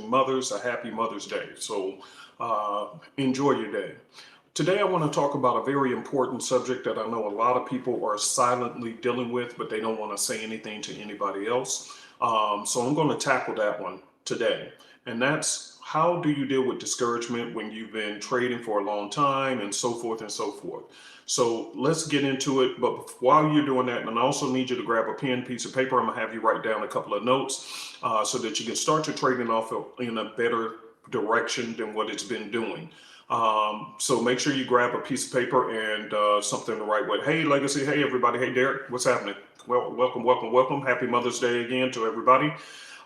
mothers a happy Mother's Day. So enjoy your day. Today I want to talk about a very important subject that I know a lot of people are silently dealing with, but they don't want to say anything to anybody else. So I'm going to tackle that one today. And that's, how do you deal with discouragement when you've been trading for a long time and so forth and so forth. So let's get into it. But while you're doing that, and I also need you to grab a pen, piece of paper, I'm gonna have you write down a couple of notes so that you can start your trading off in a better direction than what it's been doing. So make sure you grab a piece of paper and something to write with. Hey, Legacy. Hey, everybody. Hey, Derek. What's happening? Well, welcome. Happy Mother's Day again to everybody.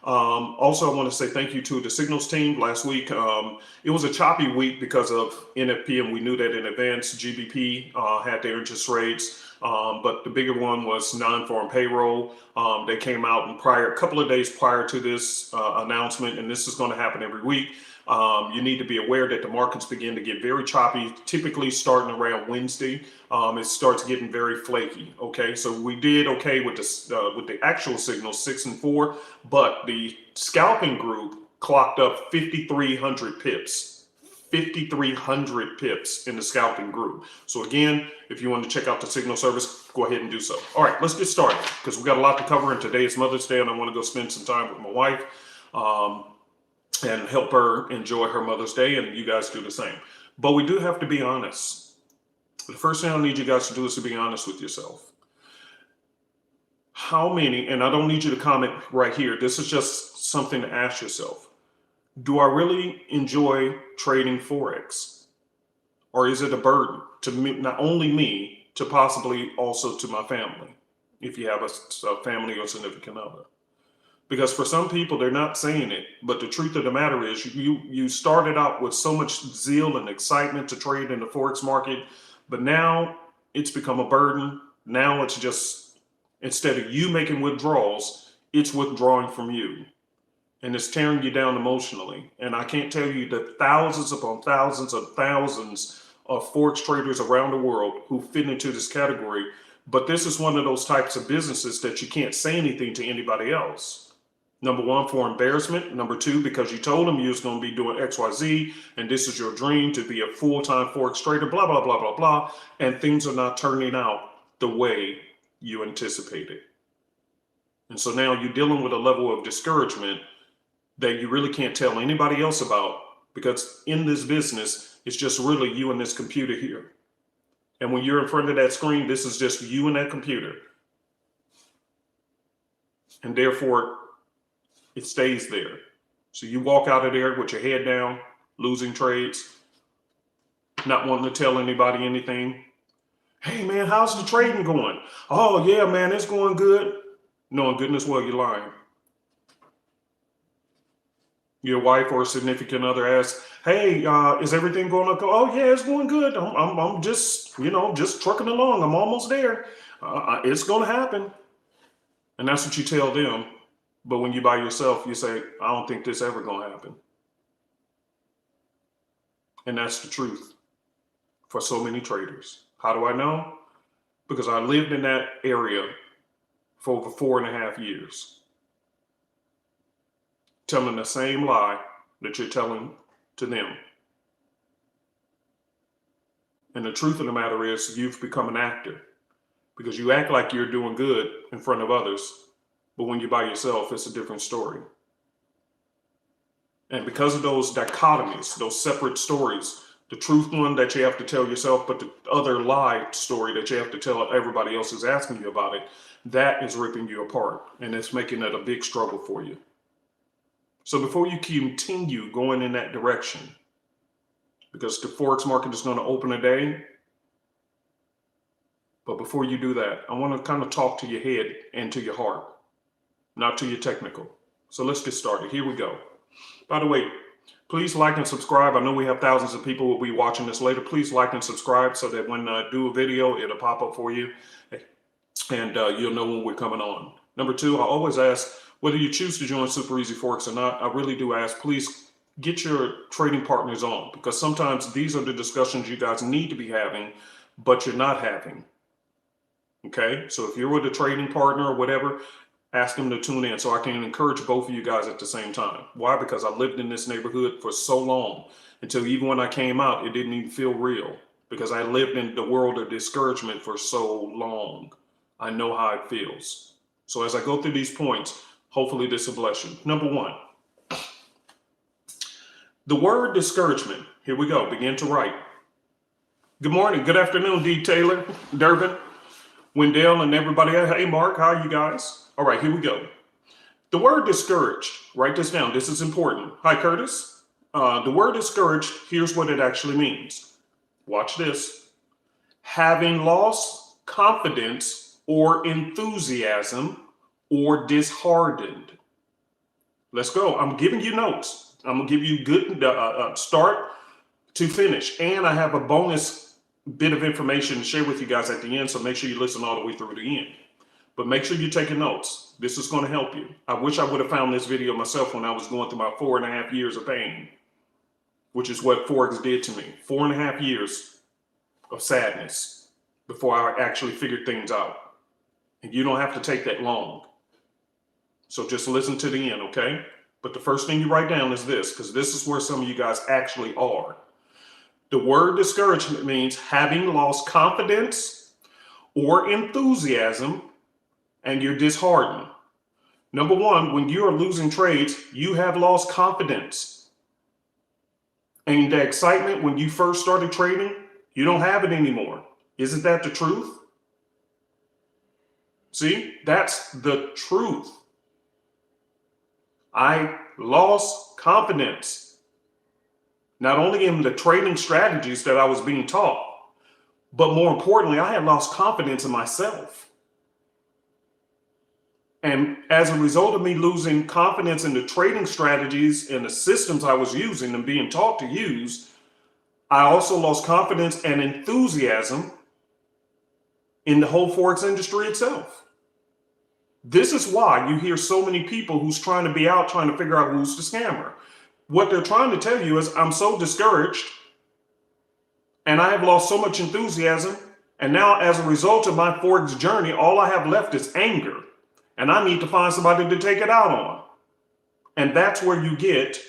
Also, I want to say thank you to the Signals team. Last week, it was a choppy week because of NFP, and we knew that in advance. GBP had their interest rates, but the bigger one was non-farm payroll. They came out in a couple of days prior to this announcement, and this is going to happen every week. You need to be aware that the markets begin to get very choppy, typically starting around Wednesday. It starts getting very flaky. Okay, so we did okay with the actual signals 6 and 4, but the scalping group clocked up 5,300 pips. 5,300 pips in the scalping group. So again, if you want to check out the signal service, go ahead and do so. All right, let's get started because we got a lot to cover, and today is Mother's Day, and I want to go spend some time with my wife. And help her enjoy her Mother's Day, and you guys do the same. But we do have to be honest. The first thing I need you guys to do is to be honest with yourself. How many, and I don't need you to comment right here, this is just something to ask yourself. Do I really enjoy trading Forex? Or is it a burden to me, not only me, to possibly also to my family, if you have a family or significant other? Because for some people, they're not saying it, but the truth of the matter is you started out with so much zeal and excitement to trade in the Forex market, but now it's become a burden. Now it's just, instead of you making withdrawals, it's withdrawing from you. And it's tearing you down emotionally. And I can't tell you the thousands upon thousands of Forex traders around the world who fit into this category, but this is one of those types of businesses that you can't say anything to anybody else. Number one, for embarrassment. Number two, because you told them you was going to be doing XYZ and this is your dream to be a full-time Forex trader, blah, blah, blah, blah, blah. And things are not turning out the way you anticipated. And so now you're dealing with a level of discouragement that you really can't tell anybody else about, because in this business, it's just really you and this computer here. And when you're in front of that screen, this is just you and that computer. And therefore, it stays there. So you walk out of there with your head down, losing trades, not wanting to tell anybody anything. Hey man, how's the trading going? Oh yeah, man, it's going good. Knowing goodness well you're lying. Your wife or significant other asks, hey, is everything going okay? Oh yeah, it's going good. I'm just, just trucking along. I'm almost there. It's going to happen. And that's what you tell them. But when you're by yourself, you say, I don't think this ever going to happen. And that's the truth for so many traders. How do I know? Because I lived in that area for over 4.5 years, telling the same lie that you're telling to them. And the truth of the matter is you've become an actor, because you act like you're doing good in front of others. But when you're by yourself, it's a different story. And because of those dichotomies, those separate stories, the truth one that you have to tell yourself, but the other lie story that you have to tell everybody else is asking you about it, that is ripping you apart. And it's making it a big struggle for you. So before you continue going in that direction, because the Forex market is going to open today, but before you do that, I want to kind of talk to your head and to your heart. Not to your technical. So let's get started. Here we go. By the way, please like and subscribe. I know we have thousands of people who will be watching this later. Please like and subscribe so that when I do a video, it'll pop up for you and you'll know when we're coming on. Number two, I always ask, whether you choose to join Super Easy Forex or not, I really do ask, please get your trading partners on, because sometimes these are the discussions you guys need to be having, but you're not having. Okay, so if you're with a trading partner or whatever, Ask them to tune in so I can encourage both of you guys at the same time. Why? Because I lived in this neighborhood for so long until even when I came out, it didn't even feel real because I lived in the world of discouragement for so long. I know how it feels. So as I go through these points, hopefully this will bless you. Number one, the word discouragement. Here we go. Begin to write. Good morning. Good afternoon, D. Taylor, Durbin, Wendell, and everybody. Hey, Mark. How are you guys? All right, here we go. The word discouraged. Write this down. This is important. Hi, Curtis. The word discouraged, here's what it actually means. Watch this. Having lost confidence or enthusiasm or disheartened. Let's go. I'm giving you notes. I'm going to give you good start to finish. And I have a bonus bit of information to share with you guys at the end. So make sure you listen all the way through to the end. But make sure you're taking notes. This is going to help you. I wish I would have found this video myself when I was going through my 4.5 years of pain, which is what Forex did to me. 4.5 years of sadness before I actually figured things out. And you don't have to take that long. So just listen to the end, okay? But the first thing you write down is this, because this is where some of you guys actually are. The word discouragement means having lost confidence or enthusiasm and you're disheartened. Number one, when you are losing trades, you have lost confidence. And the excitement when you first started trading, you don't have it anymore. Isn't that the truth? See, that's the truth. I lost confidence, not only in the trading strategies that I was being taught, but more importantly, I had lost confidence in myself. And as a result of me losing confidence in the trading strategies and the systems I was using and being taught to use, I also lost confidence and enthusiasm in the whole Forex industry itself. This is why you hear so many people who's trying to be out, trying to figure out who's the scammer. What they're trying to tell you is, I'm so discouraged and I have lost so much enthusiasm. And now as a result of my Forex journey, all I have left is anger. And I need to find somebody to take it out on. And that's where you get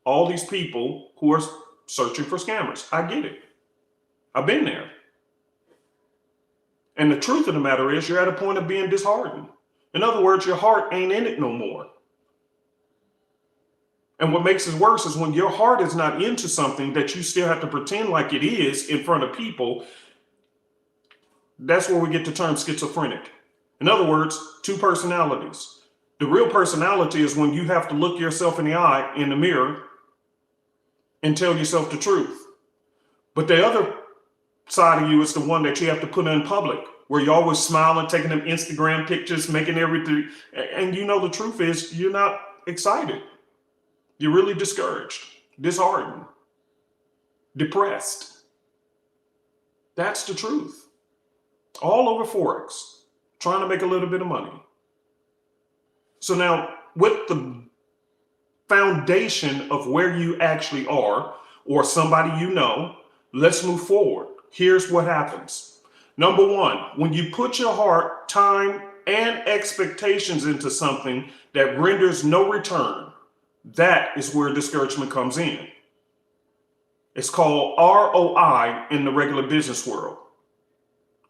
all these people who are searching for scammers. I get it. I've been there. And the truth of the matter is, you're at a point of being disheartened. In other words, your heart ain't in it no more. And what makes it worse is when your heart is not into something that you still have to pretend like it is in front of people. That's where we get the term schizophrenic. In other words, two personalities. The real personality is when you have to look yourself in the eye in the mirror and tell yourself the truth. But the other side of you is the one that you have to put in public, where you're always smiling, taking them Instagram pictures, making everything. And you know the truth is you're not excited. You're really discouraged, disheartened, depressed. That's the truth. All over Forex. Trying to make a little bit of money. So now with the foundation of where you actually are or somebody you know, let's move forward. Here's what happens. Number one, when you put your heart, time, and expectations into something that renders no return, that is where discouragement comes in. It's called ROI in the regular business world.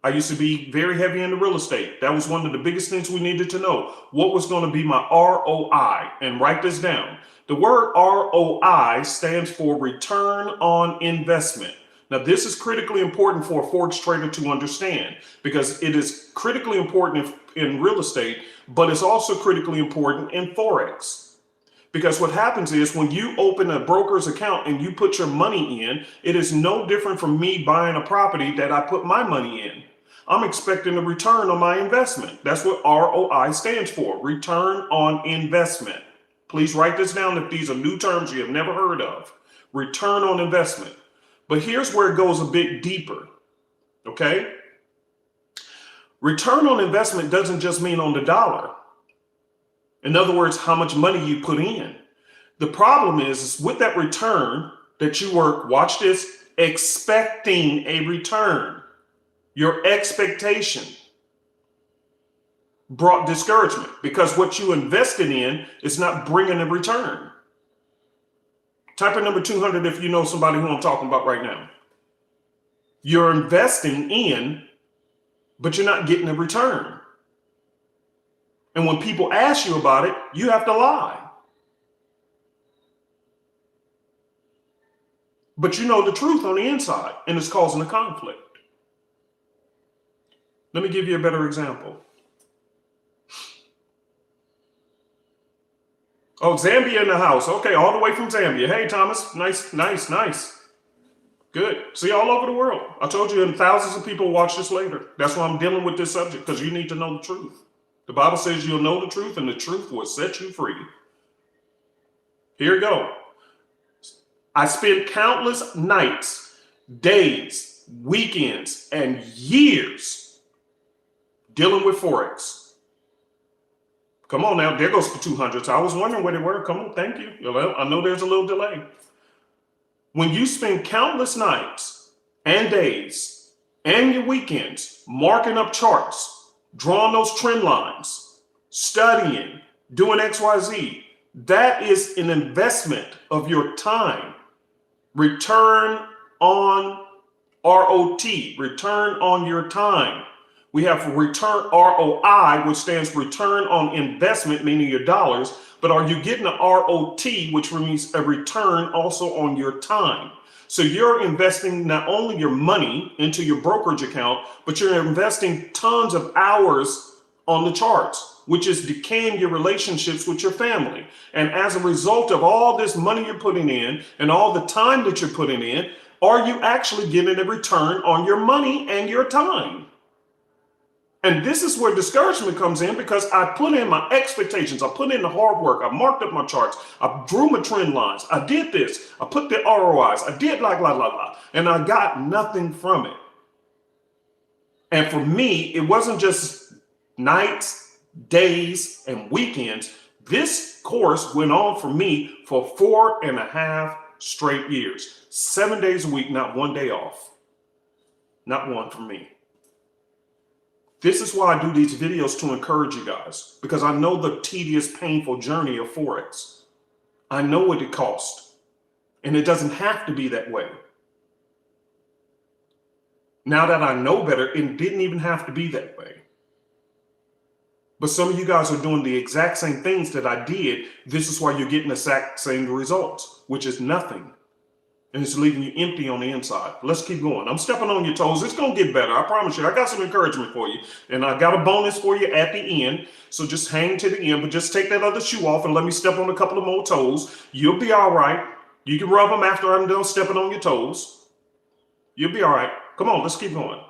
I used to be very heavy into real estate. That was one of the biggest things we needed to know. What was going to be my ROI? And write this down. The word ROI stands for return on investment. Now, this is critically important for a Forex trader to understand because it is critically important in real estate, but it's also critically important in Forex. Because what happens is when you open a broker's account and you put your money in, it is no different from me buying a property that I put my money in. I'm expecting a return on my investment. That's what ROI stands for, return on investment. Please write this down if these are new terms you have never heard of. Return on investment. But here's where it goes a bit deeper, okay? Return on investment doesn't just mean on the dollar. In other words, how much money you put in. The problem is with that return that you were, watch this, expecting a return. Your expectation. brought discouragement because what you invested in is not bringing a return. Type in number 200 if you know somebody who I'm talking about right now. You're investing in, but you're not getting a return. And when people ask you about it, you have to lie. But you know the truth on the inside, and it's causing a conflict. Let me give you a better example. Oh, Zambia in the house. Okay, all the way from Zambia. Hey, Thomas. Nice. Good. See, all over the world. I told you, and thousands of people watch this later. That's why I'm dealing with this subject, because you need to know the truth. The Bible says you'll know the truth, and the truth will set you free. Here we go. I spent countless nights, days, weekends, and years dealing with Forex. Come on now, there goes the 200s. I was wondering where they were. Come on, thank you. Well, I know there's a little delay. When you spend countless nights and days and your weekends marking up charts, drawing those trend lines, studying, doing XYZ, that is an investment of your time. Return on ROT, return on your time. We have return ROI, which stands for return on investment, meaning your dollars. But are you getting a ROT, which means a return also on your time? So you're investing not only your money into your brokerage account, but you're investing tons of hours on the charts, which is decaying your relationships with your family. And as a result of all this money you're putting in and all the time that you're putting in, are you actually getting a return on your money and your time? And this is where discouragement comes in, because I put in my expectations. I put in the hard work. I marked up my charts. I drew my trend lines. I did this. I put the ROIs. I did and I got nothing from it. And for me, it wasn't just nights, days, and weekends. This course went on for me for 4.5 straight years, 7 days a week, not one day off, not one for me. This is why I do these videos, to encourage you guys, because I know the tedious, painful journey of Forex. I know what it costs, and it doesn't have to be that way. Now that I know better, it didn't even have to be that way. But some of you guys are doing the exact same things that I did. This is why you're getting the exact same results, which is nothing. And it's leaving you empty on the inside. Let's keep going. I'm stepping on your toes. It's going to get better. I promise you. I got some encouragement for you. And I got a bonus for you at the end. So just hang to the end. But just take that other shoe off and let me step on a couple of more toes. You'll be all right. You can rub them after I'm done stepping on your toes. You'll be all right. Come on, let's keep going.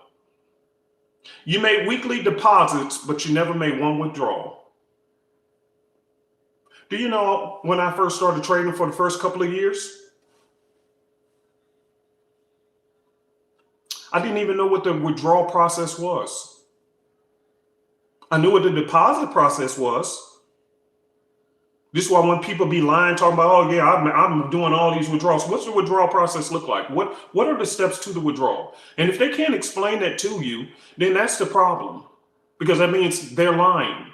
You made weekly deposits, but you never made one withdrawal. Do you know when I first started trading for the first couple of years? I didn't even know what the withdrawal process was. I knew what the deposit process was. This is why when people be lying, talking about, oh yeah, I'm doing all these withdrawals. What's the withdrawal process look like? What are the steps to the withdrawal? And if they can't explain that to you, then that's the problem, because that means they're lying.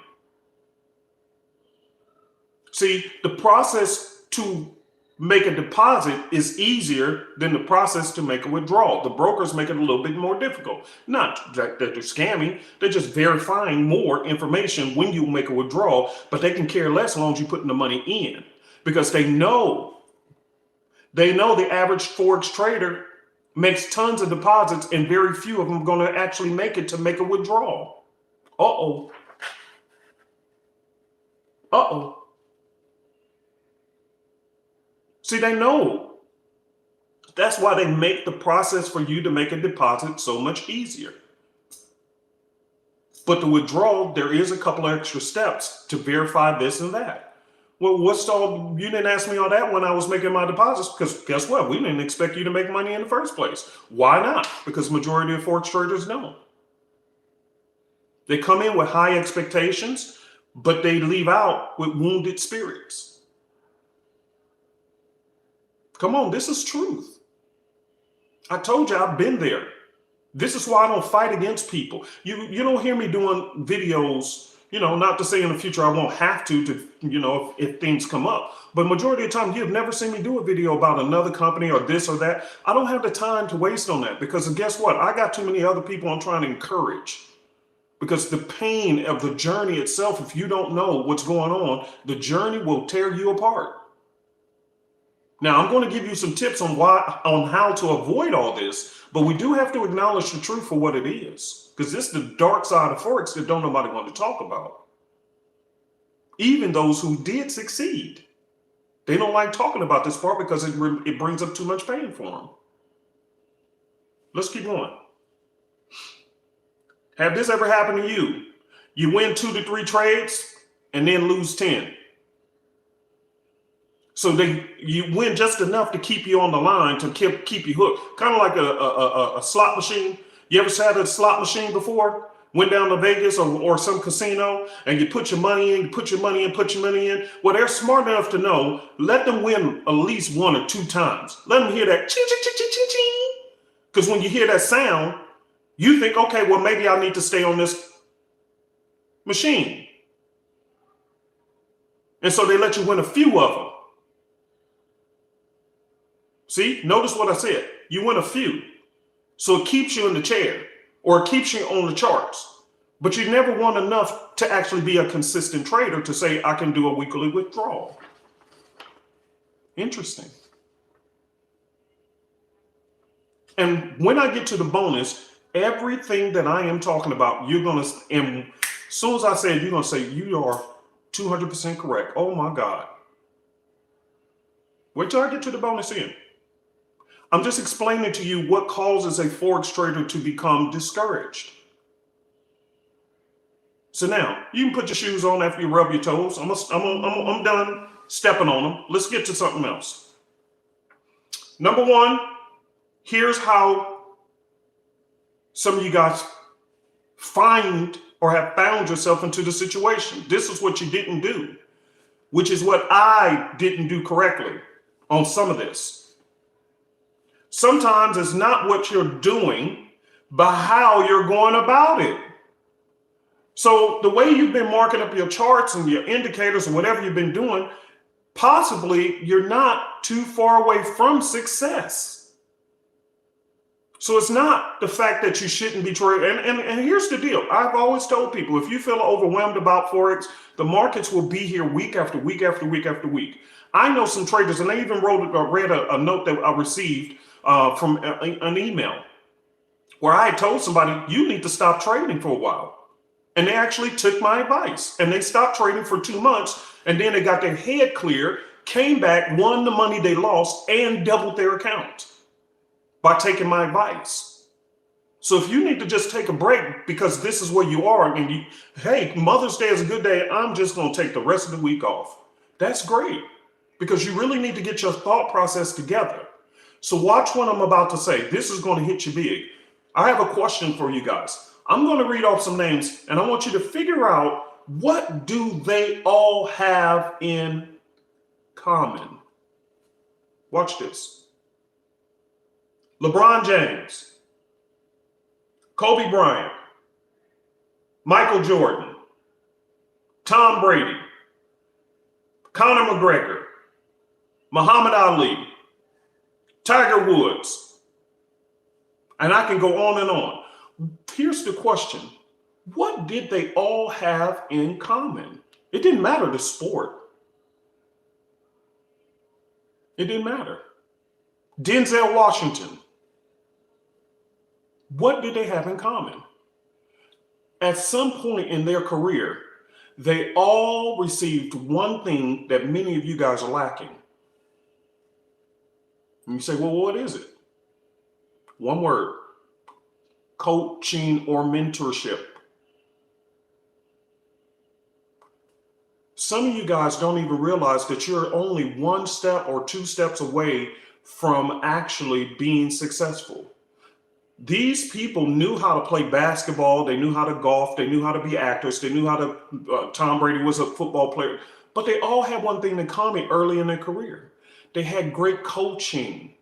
See, the process to make a deposit is easier than the process to make a withdrawal. The brokers make it a little bit more difficult. Not that they're scamming, they're just verifying more information when you make a withdrawal, but they can care less as long as you're putting the money in, because they know the average Forex trader makes tons of deposits and very few of them are going to actually make it to make a withdrawal. Uh-oh. Uh-oh. See, they know. That's why they make the process for you to make a deposit so much easier. But the withdrawal, there is a couple of extra steps to verify this and that. Well, you didn't ask me all that when I was making my deposits, because guess what? We didn't expect you to make money in the first place. Why not? Because majority of Forex traders don't. They come in with high expectations, but they leave out with wounded spirits. Come on, this is truth. I told you I've been there. This is why I don't fight against people. You don't hear me doing videos Not to say in the future I won't have to if things come up. But majority of the time, you've never seen me do a video about another company or this or that. I don't have the time to waste on that, because guess what? I got too many other people I'm trying to encourage. Because the pain of the journey itself, if you don't know what's going on, the journey will tear you apart. Now, I'm going to give you some tips on how to avoid all this, but we do have to acknowledge the truth for what it is, because this is the dark side of Forex that don't nobody want to talk about. Even those who did succeed, they don't like talking about this part because it brings up too much pain for them. Let's keep going. Have this ever happened to you? You win 2 to 3 trades and then lose 10. So you win just enough to keep you on the line, to keep you hooked. Kind of like a slot machine. You ever had a slot machine before? Went down to Vegas or some casino and you put your money in, put your money in. Well, they're smart enough to know, let them win at least 1 or 2 times. Let them hear that ching, ching, ching, ching, ching, ching. Because when you hear that sound, you think, okay, well, maybe I need to stay on this machine. And so they let you win a few of them. See, notice what I said. You win a few. So it keeps you in the chair or it keeps you on the charts. But you never won enough to actually be a consistent trader to say, I can do a weekly withdrawal. Interesting. And when I get to the bonus, everything that I am talking about, you're going to, and as soon as I say it, you're going to say, you are 200% correct. Oh my God. Wait till I get to the bonus end. I'm just explaining to you what causes a Forex trader to become discouraged. So now you can put your shoes on after you rub your toes. I'm done stepping on them. Let's get to something else. Number 1, here's how some of you guys find or have found yourself into the situation. This is what you didn't do, which is what I didn't do correctly on some of this. Sometimes it's not what you're doing, but how you're going about it. So the way you've been marking up your charts and your indicators and whatever you've been doing, possibly you're not too far away from success. So it's not the fact that you shouldn't be trading. And here's the deal. I've always told people, if you feel overwhelmed about Forex, the markets will be here week after week after week after week. I know some traders, and they even read a note that I received from an email where I had told somebody, you need to stop trading for a while. And they actually took my advice and they stopped trading for 2 months. And then they got their head clear, came back, won the money they lost, and doubled their account by taking my advice. So if you need to just take a break because this is where you are, and hey, Mother's Day is a good day, I'm just going to take the rest of the week off. That's great, because you really need to get your thought process together. So watch what I'm about to say. This is going to hit you big. I have a question for you guys. I'm going to read off some names, and I want you to figure out, what do they all have in common? Watch this. LeBron James, Kobe Bryant, Michael Jordan, Tom Brady, Conor McGregor, Muhammad Ali, Tiger Woods, and I can go on and on. Here's the question. What did they all have in common? It didn't matter the sport. It didn't matter. Denzel Washington. What did they have in common? At some point in their career, they all received one thing that many of you guys are lacking. And you say, well, what is it? One word: coaching or mentorship. Some of you guys don't even realize that you're only 1 step or 2 steps away from actually being successful. These people knew how to play basketball. They knew how to golf. They knew how to be actors. They knew how to, Tom Brady was a football player, but they all had one thing in common early in their career. They had great coaching,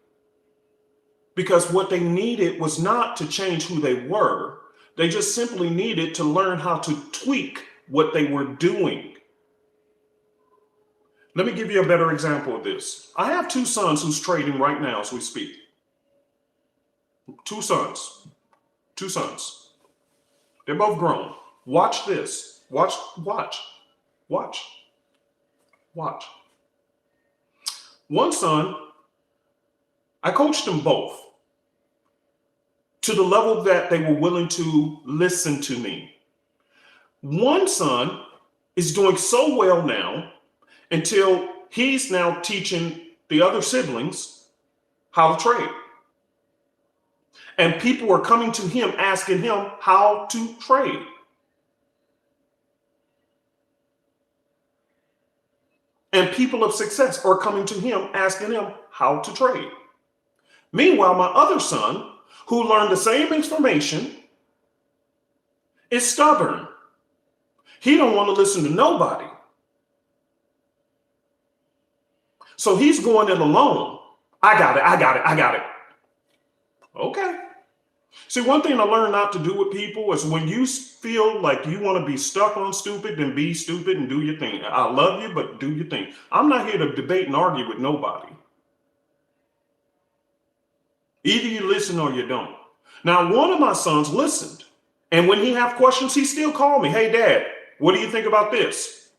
because what they needed was not to change who they were. They just simply needed to learn how to tweak what they were doing. Let me give you a better example of this. I have two sons who's trading right now as we speak. Two sons. They're both grown. Watch this. Watch. One son, I coached them both to the level that they were willing to listen to me. One son is doing so well now until he's now teaching the other siblings how to trade. And people are coming to him asking him how to trade. And people of success are coming to him asking him how to trade. Meanwhile, my other son, who learned the same information, is stubborn. He don't want to listen to nobody. So he's going in alone. I got it. Okay. See, one thing I learned not to do with people is when you feel like you want to be stuck on stupid, then be stupid and do your thing. I love you, but do your thing. I'm not here to debate and argue with nobody. Either you listen or you don't. Now, one of my sons listened. And when he have questions, he still called me. Hey, Dad, what do you think about this?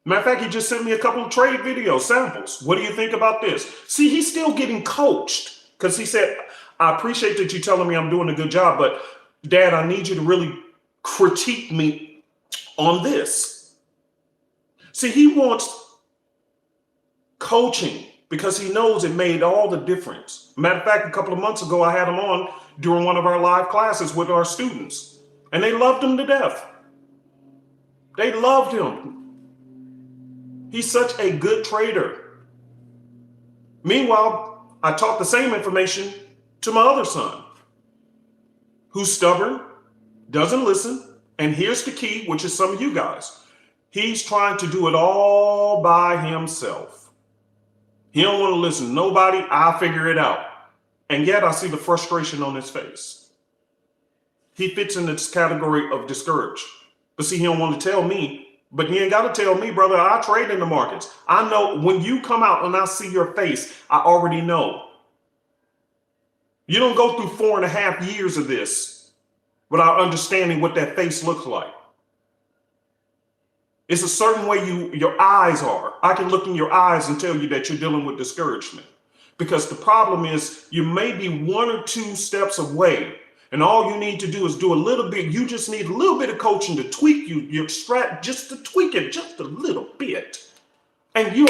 Matter of fact, he just sent me a couple of trade video samples. What do you think about this? See, he's still getting coached because he said, I appreciate that you're telling me I'm doing a good job, but Dad, I need you to really critique me on this. See, he wants coaching because he knows it made all the difference. Matter of fact, a couple of months ago, I had him on during one of our live classes with our students, and they loved him to death. They loved him. He's such a good trader. Meanwhile, I taught the same information to my other son, who's stubborn, doesn't listen, and here's the key, which is some of you guys. He's trying to do it all by himself. He don't want to listen to nobody. I'll figure it out. And yet I see the frustration on his face. He fits in this category of discouraged. But see, he don't want to tell me. But you ain't got to tell me, brother, I trade in the markets. I know when you come out and I see your face, I already know. You don't go through 4.5 years of this without understanding what that face looks like. It's a certain way your eyes are. I can look in your eyes and tell you that you're dealing with discouragement. Because the problem is you may be 1 or 2 steps away. And all you need to do is do a little bit. You just need a little bit of coaching to tweak your strat, just to tweak it just a little bit. And you're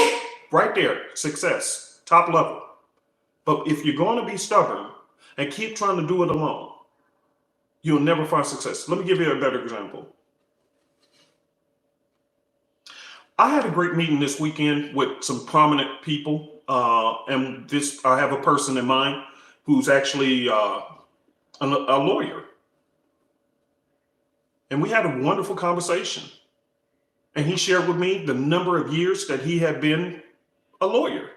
right there, success, top level. But if you're going to be stubborn and keep trying to do it alone, you'll never find success. Let me give you a better example. I had a great meeting this weekend with some prominent people. And I have a person in mind who's actually a lawyer. And we had a wonderful conversation. And he shared with me the number of years that he had been a lawyer.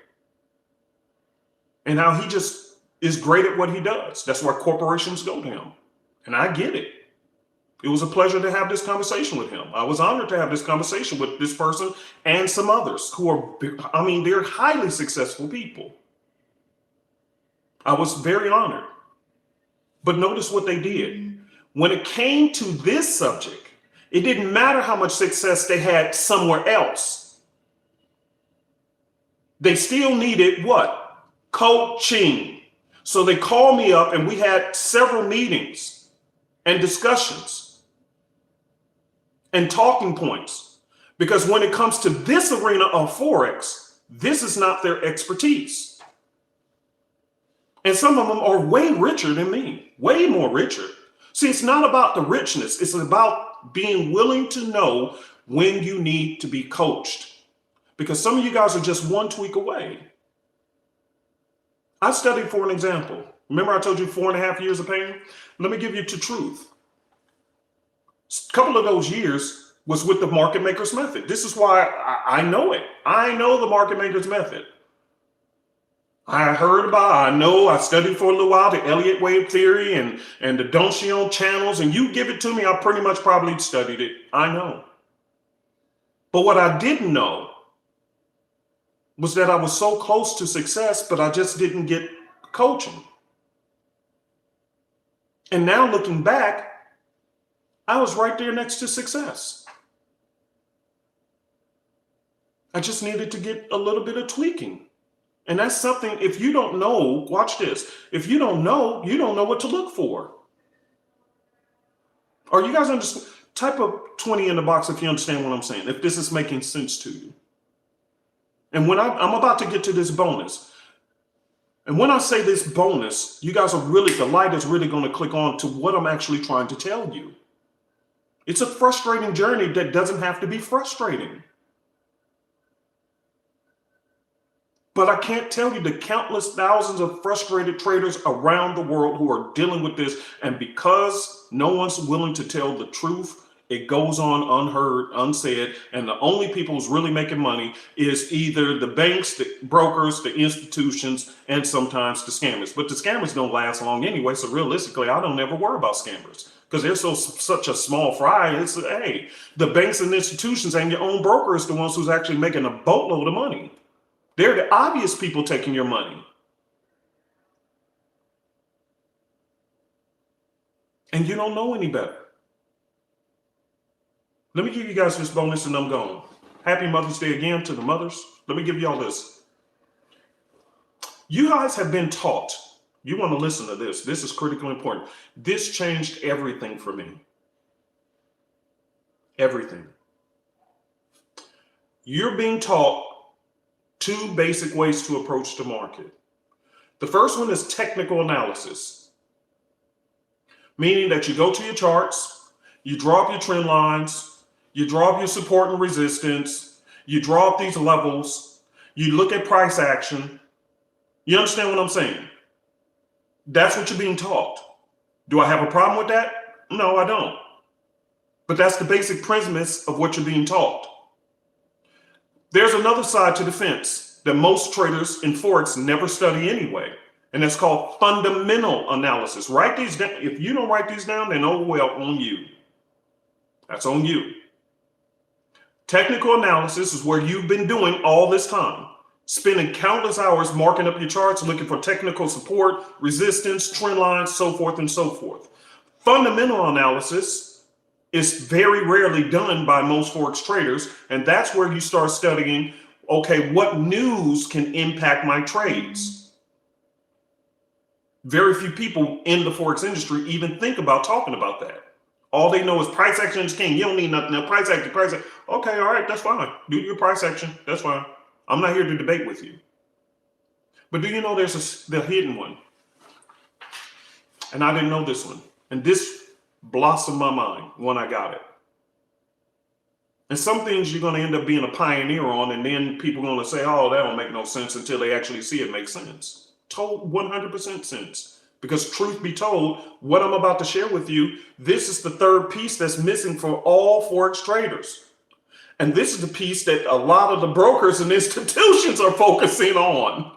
And how he just is great at what he does. That's why corporations go to him. And I get it. It was a pleasure to have this conversation with him. I was honored to have this conversation with this person and some others who are, they're highly successful people. I was very honored. But notice what they did. When it came to this subject, it didn't matter how much success they had somewhere else. They still needed what? Coaching. So they called me up and we had several meetings and discussions and talking points. Because when it comes to this arena of Forex, this is not their expertise. And some of them are way richer than me, way more richer. See, it's not about the richness. It's about being willing to know when you need to be coached. Because some of you guys are just one tweak away. I studied for an example. Remember I told you 4.5 years of pain? Let me give you the truth. A couple of those years was with the market maker's method. This is why I know it. I know the market maker's method. I heard about, I know, I studied for a little while, the Elliott wave theory and the Donchion channels, and you give it to me, I pretty much probably studied it. I know. But what I didn't know was that I was so close to success, but I just didn't get coaching. And now looking back, I was right there next to success. I just needed to get a little bit of tweaking. And that's something, if you don't know, watch this. If you don't know what to look for. Are you guys understand? Type of 20 in the box if you understand what I'm saying, if this is making sense to you. And when I'm about to get to this bonus, and when I say this bonus, you guys are really, the light is really going to click on to what I'm actually trying to tell you. It's a frustrating journey that doesn't have to be frustrating. But I can't tell you the countless thousands of frustrated traders around the world who are dealing with this. And because no one's willing to tell the truth, it goes on unheard, unsaid. And the only people who's really making money is either the banks, the brokers, the institutions, and sometimes the scammers. But the scammers don't last long anyway. So realistically, I don't ever worry about scammers because they're such a small fry. It's, hey, the banks and institutions and your own broker is the ones who's actually making a boatload of money. They're the obvious people taking your money. And you don't know any better. Let me give you guys this bonus and I'm gone. Happy Mother's Day again to the mothers. Let me give you all this. You guys have been taught. You want to listen to this. This is critically important. This changed everything for me. Everything. You're being taught two basic ways to approach the market. The first one is technical analysis, meaning that you go to your charts, you draw up your trend lines, you draw up your support and resistance, you draw up these levels, you look at price action. You understand what I'm saying? That's what you're being taught. Do I have a problem with that? No, I don't. But that's the basic premise of what you're being taught. There's another side to the fence that most traders in Forex never study anyway, and that's called fundamental analysis. Write these down. If you don't write these down, then oh well, on you. That's on you. Technical analysis is where you've been doing all this time, spending countless hours marking up your charts, looking for technical support, resistance, trend lines, so forth and so forth. Fundamental analysis is very rarely done by most Forex traders, and that's where you start studying, okay, what news can impact my trades? Very few people in the Forex industry even think about talking about that. All they know is price action is king. You don't need nothing else. Price action, price action. Okay, all right, that's fine. Do your price action. That's fine. I'm not here to debate with you. But do you know there's the hidden one? And I didn't know this one. And this blossomed my mind when I got it. And some things you're going to end up being a pioneer on, and then people are going to say, oh, that don't make no sense until they actually see it make sense. Told 100% sense. Because truth be told, what I'm about to share with you, this is the third piece that's missing for all Forex traders. And this is the piece that a lot of the brokers and institutions are focusing on.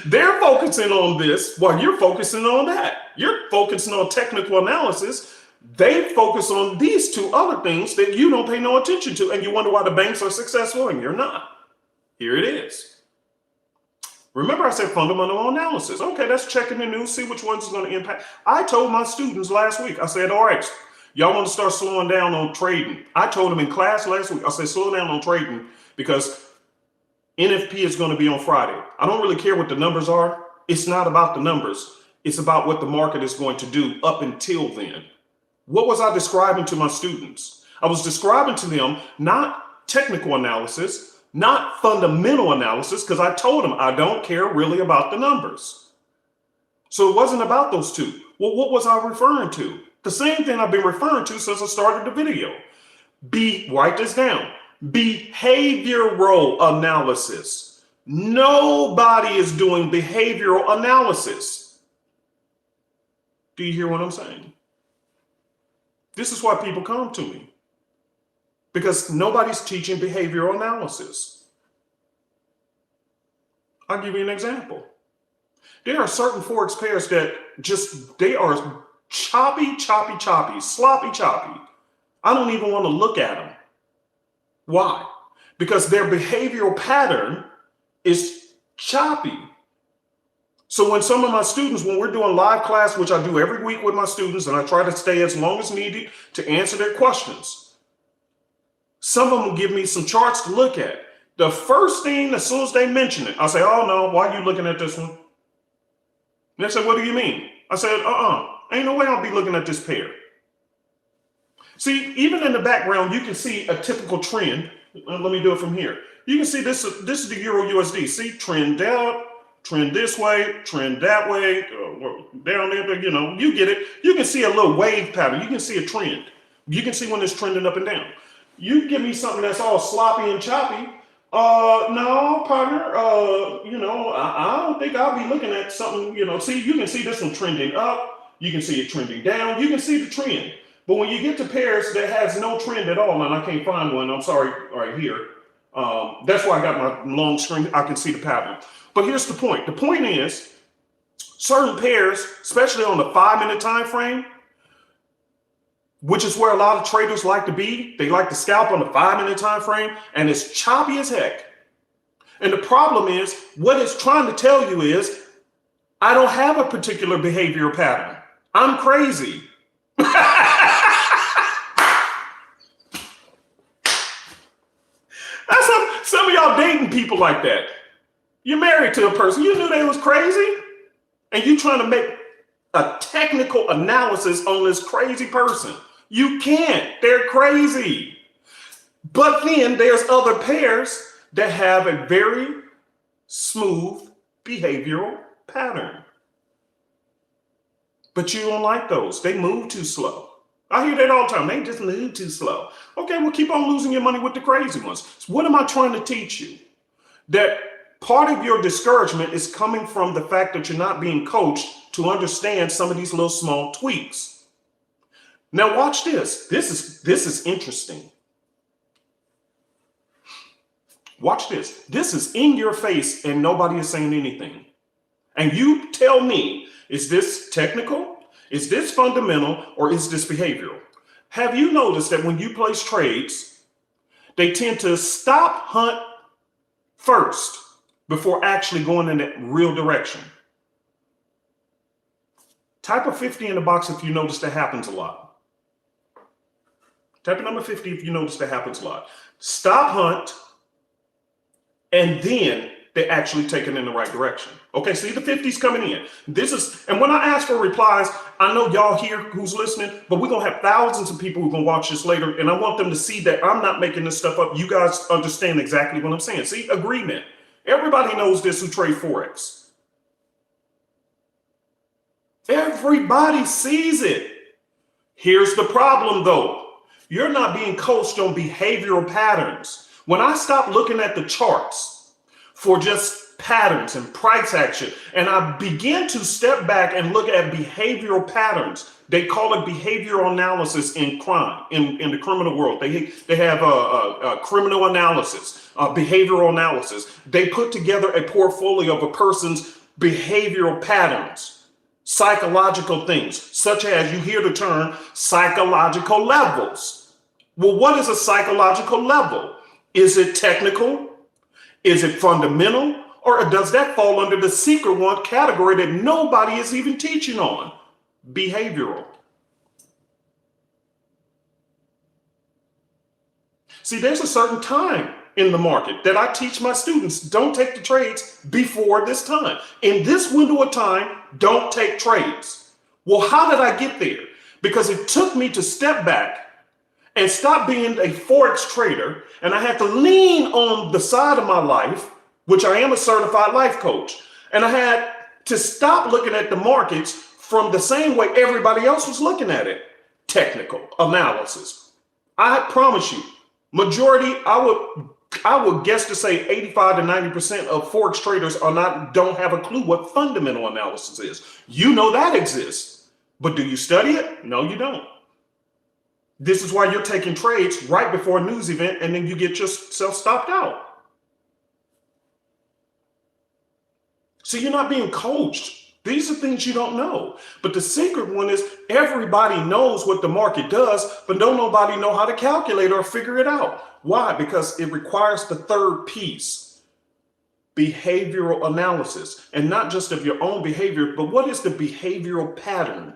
They're focusing on this while you're focusing on that. You're focusing on technical analysis. They focus on these two other things that you don't pay no attention to, and you wonder why the banks are successful and you're not. Here it is. Remember I said fundamental analysis. Okay, let's check in the news, see which ones is going to impact. I told my students last week, I said, all right, y'all want to start slowing down on trading. I told them in class last week, I said, slow down on trading because NFP is going to be on Friday. I don't really care what the numbers are. It's not about the numbers. It's about what the market is going to do up until then. What was I describing to my students? I was describing to them not technical analysis, not fundamental analysis, because I told them I don't care really about the numbers. So it wasn't about those two. Well, what was I referring to? The same thing I've been referring to since I started the video. Write this down. Behavioral analysis. Nobody is doing behavioral analysis. Do you hear what I'm saying? This is why people come to me, because nobody's teaching behavioral analysis. I'll give you an example. There are certain Forex pairs that they are choppy, sloppy, choppy. I don't even want to look at them. Why? Because their behavioral pattern is choppy. So when some of my students, when we're doing live class, which I do every week with my students, and I try to stay as long as needed to answer their questions, some of them will give me some charts to look at. The first thing, as soon as they mention it, I'll say, oh no, why are you looking at this one? And they say, what do you mean? I said, ain't no way I'll be looking at this pair. See, even in the background, you can see a typical trend. Let me do it from here. You can see this is the Euro USD. See, trend down, trend this way, trend that way, down there, you get it. You can see a little wave pattern. You can see a trend. You can see when it's trending up and down. You give me something that's all sloppy and choppy. No, partner, I don't think I'll be looking at something, see, you can see this one trending up. You can see it trending down. You can see the trend. But when you get to pairs that has no trend at all, and I can't find one, I'm sorry, right here. That's why I got my long string. I can see the pattern. But here's the point. The point is, certain pairs, especially on the 5-minute time frame, which is where a lot of traders like to be. They like to scalp on the 5-minute time frame, and it's choppy as heck. And the problem is, what it's trying to tell you is, I don't have a particular behavioral pattern. I'm crazy. That's some of y'all dating people like that. You're married to a person, you knew they was crazy, and you trying to make a technical analysis on this crazy person. You can't. They're crazy. But then there's other pairs that have a very smooth behavioral pattern. But you don't like those. They move too slow. I hear that all the time. They just move too slow. Okay, well, keep on losing your money with the crazy ones. So what am I trying to teach you? That part of your discouragement is coming from the fact that you're not being coached to understand some of these little small tweaks. Now watch this. This is interesting. Watch this. This is in your face and nobody is saying anything. And you tell me, is this technical? Is this fundamental? Or is this behavioral? Have you noticed that when you place trades, they tend to stop hunt first before actually going in that real direction? Type a 50 in the box if you notice that happens a lot. Type a number 50 if you notice that happens a lot. Stop hunt, and then they actually take it in the right direction. Okay, see the 50's coming in. And when I ask for replies, I know y'all here who's listening, but we're gonna have thousands of people who are gonna watch this later, and I want them to see that I'm not making this stuff up. You guys understand exactly what I'm saying. See, agreement. Everybody knows this who trade Forex. Everybody sees it. Here's the problem though. You're not being coached on behavioral patterns. When I stop looking at the charts for just patterns and price action, and I begin to step back and look at behavioral patterns, they call it behavioral analysis in crime, in the criminal world. They have a criminal analysis, behavioral analysis. They put together a portfolio of a person's behavioral patterns. Psychological things, such as you hear the term psychological levels. Well, what is a psychological level? Is it technical? Is it fundamental? Or does that fall under the secret one category that nobody is even teaching on? Behavioral. See, there's a certain time in the market that I teach my students, don't take the trades before this time. In this window of time, don't take trades. Well, how did I get there? Because it took me to step back and stop being a Forex trader, and I had to lean on the side of my life, which I am a certified life coach, and I had to stop looking at the markets from the same way everybody else was looking at it. Technical analysis. I promise you, majority, I would guess to say 85 to 90% of Forex traders don't have a clue what fundamental analysis is. You know that exists, but do you study it? No, you don't. This is why you're taking trades right before a news event and then you get yourself stopped out. So you're not being coached. These are things you don't know. But the secret one is everybody knows what the market does, but don't nobody know how to calculate or figure it out. Why? Because it requires the third piece, behavioral analysis, and not just of your own behavior, but what is the behavioral pattern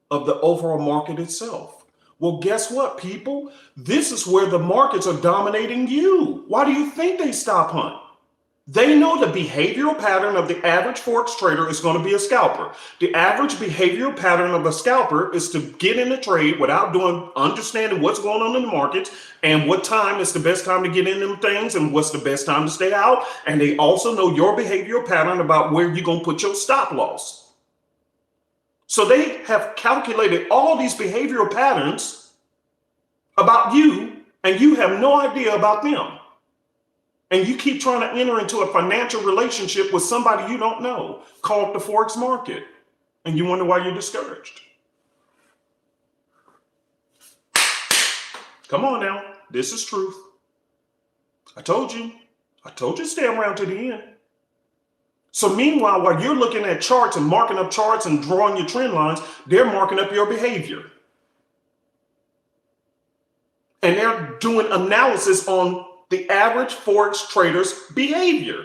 of the overall market itself? Well, guess what, people? This is where the markets are dominating you. Why do you think they stop hunt? They know the behavioral pattern of the average Forex trader is going to be a scalper. The average behavioral pattern of a scalper is to get in a trade without understanding what's going on in the markets and what time is the best time to get in them things and what's the best time to stay out. And they also know your behavioral pattern about where you're going to put your stop loss. So they have calculated all these behavioral patterns about you, and you have no idea about them. And you keep trying to enter into a financial relationship with somebody you don't know called the Forex market. And you wonder why you're discouraged. Come on now. This is truth. I told you to stay around to the end. So meanwhile, while you're looking at charts and marking up charts and drawing your trend lines, they're marking up your behavior. And they're doing analysis on the average Forex trader's behavior.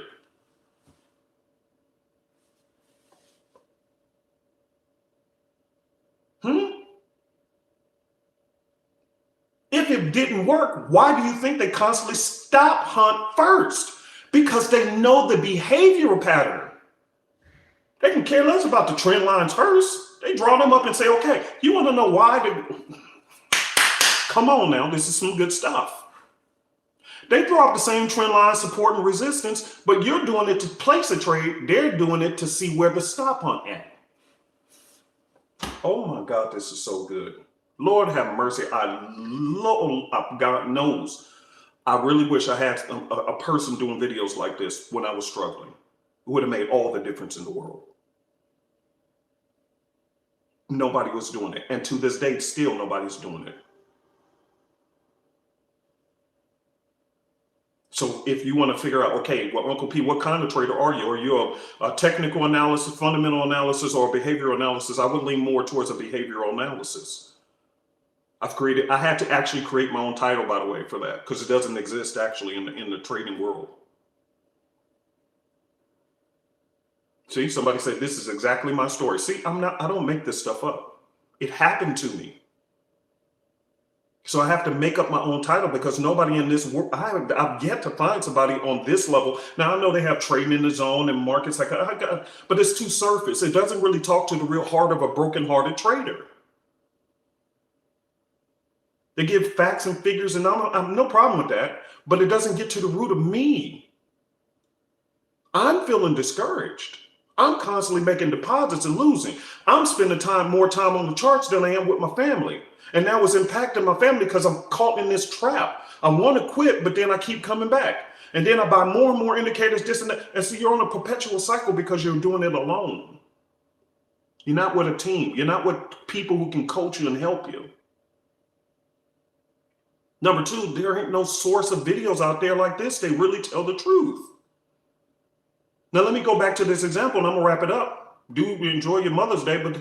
If it didn't work, why do you think they constantly stop hunt first? Because they know the behavioral pattern. They can care less about the trend lines first. They draw them up and say, okay, you want to know why? Come on now, this is some good stuff. They throw out the same trend line, support and resistance, but you're doing it to place a trade. They're doing it to see where the stop hunt at. Oh my God, this is so good. Lord have mercy. God knows. I really wish I had a person doing videos like this when I was struggling. It would have made all the difference in the world. Nobody was doing it. And to this day, still nobody's doing it. So if you want to figure out, okay, well, Uncle P, what kind of trader are you? Are you a technical analysis, fundamental analysis, or behavioral analysis? I would lean more towards a behavioral analysis. I had to actually create my own title, by the way, for that, because it doesn't exist actually in the trading world. See, somebody said, this is exactly my story. See, I don't make this stuff up. It happened to me. So I have to make up my own title because nobody in this world, I've yet to find somebody on this level. Now I know they have trading in the zone and markets like, but it's too surface. It doesn't really talk to the real heart of a broken-hearted trader. They give facts and figures, and I'm no problem with that, but it doesn't get to the root of me. I'm feeling discouraged. I'm constantly making deposits and losing. I'm spending more time on the charts than I am with my family. And that was impacting my family because I'm caught in this trap. I want to quit, but then I keep coming back. And then I buy more and more indicators, this and that. And so you're on a perpetual cycle because you're doing it alone. You're not with a team. You're not with people who can coach you and help you. Number two, there ain't no source of videos out there like this. They really tell the truth. Now, let me go back to this example and I'm going to wrap it up. Do enjoy your Mother's Day, but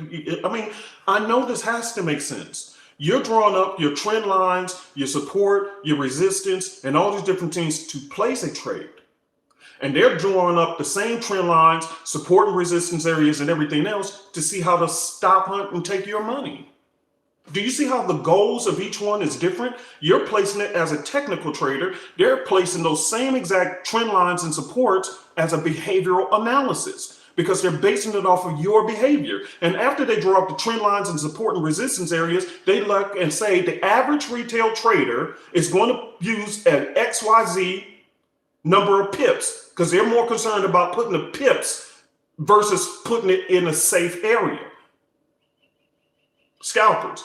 I mean, I know this has to make sense. You're drawing up your trend lines, your support, your resistance, and all these different things to place a trade. And they're drawing up the same trend lines, support and resistance areas and everything else to see how to stop hunt and take your money. Do you see how the goals of each one is different? You're placing it as a technical trader. They're placing those same exact trend lines and supports as a behavioral analysis, because they're basing it off of your behavior. And after they draw up the trend lines and support and resistance areas, they look and say the average retail trader is going to use an XYZ number of pips, because they're more concerned about putting the pips versus putting it in a safe area. Scalpers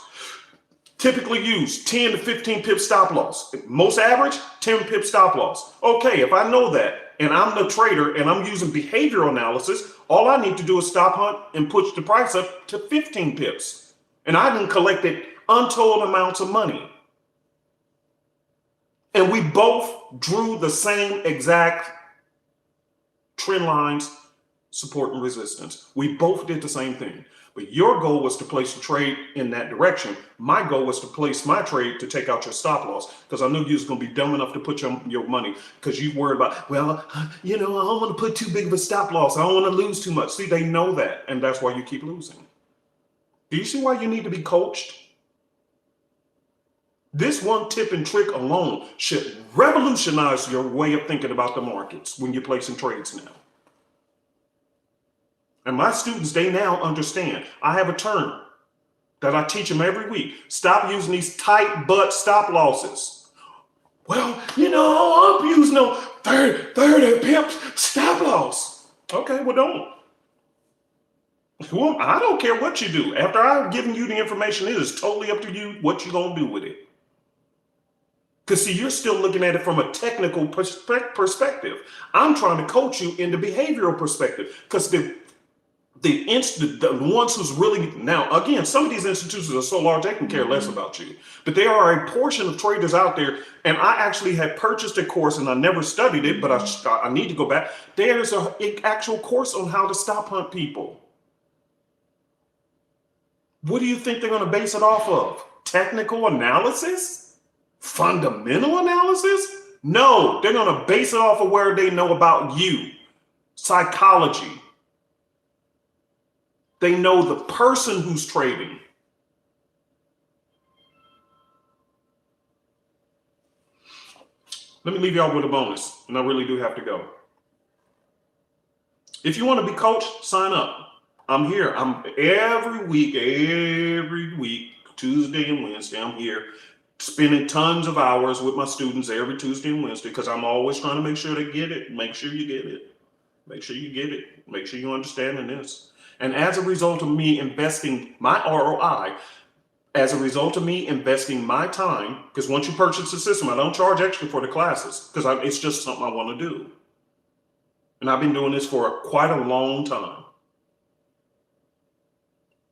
typically use 10 to 15 pip stop loss. Most average, 10 pip stop loss. Okay, if I know that and I'm the trader and I'm using behavioral analysis, all I need to do is stop hunt and push the price up to 15 pips. And I done collected untold amounts of money. And we both drew the same exact trend lines, support and resistance. We both did the same thing. But your goal was to place a trade in that direction. My goal was to place my trade to take out your stop loss, because I knew you was going to be dumb enough to put your money because you worried about, well, I don't want to put too big of a stop loss. I don't want to lose too much. See, they know that, and that's why you keep losing. Do you see why you need to be coached? This one tip and trick alone should revolutionize your way of thinking about the markets when you're placing trades now. And my students, they now understand. I have a term that I teach them every week. Stop using these tight butt stop losses. Well, I'm using no 30 pips stop loss. Okay, well, don't. Well, I don't care what you do. After I've given you the information, it is totally up to you what you're going to do with it. Because, see, you're still looking at it from a technical perspective. I'm trying to coach you in the behavioral perspective, because the ones who's really, now, again, some of these institutions are so large, they can care less about you. But there are a portion of traders out there, and I actually had purchased a course, and I never studied it, but I need to go back. There's an actual course on how to stop hunt people. What do you think they're going to base it off of? Technical analysis? Fundamental analysis? No, they're going to base it off of where they know about you. Psychology. They know the person who's trading. Let me leave y'all with a bonus, and I really do have to go. If you want to be coached, sign up. I'm here. I'm every week, Tuesday and Wednesday, I'm here spending tons of hours with my students every Tuesday and Wednesday, because I'm always trying to make sure they get it. Make sure you get it. Make sure you get it. Make sure you understand this. And as a result of me investing my ROI, as a result of me investing my time, because once you purchase the system, I don't charge extra for the classes, because it's just something I want to do. And I've been doing this for quite a long time.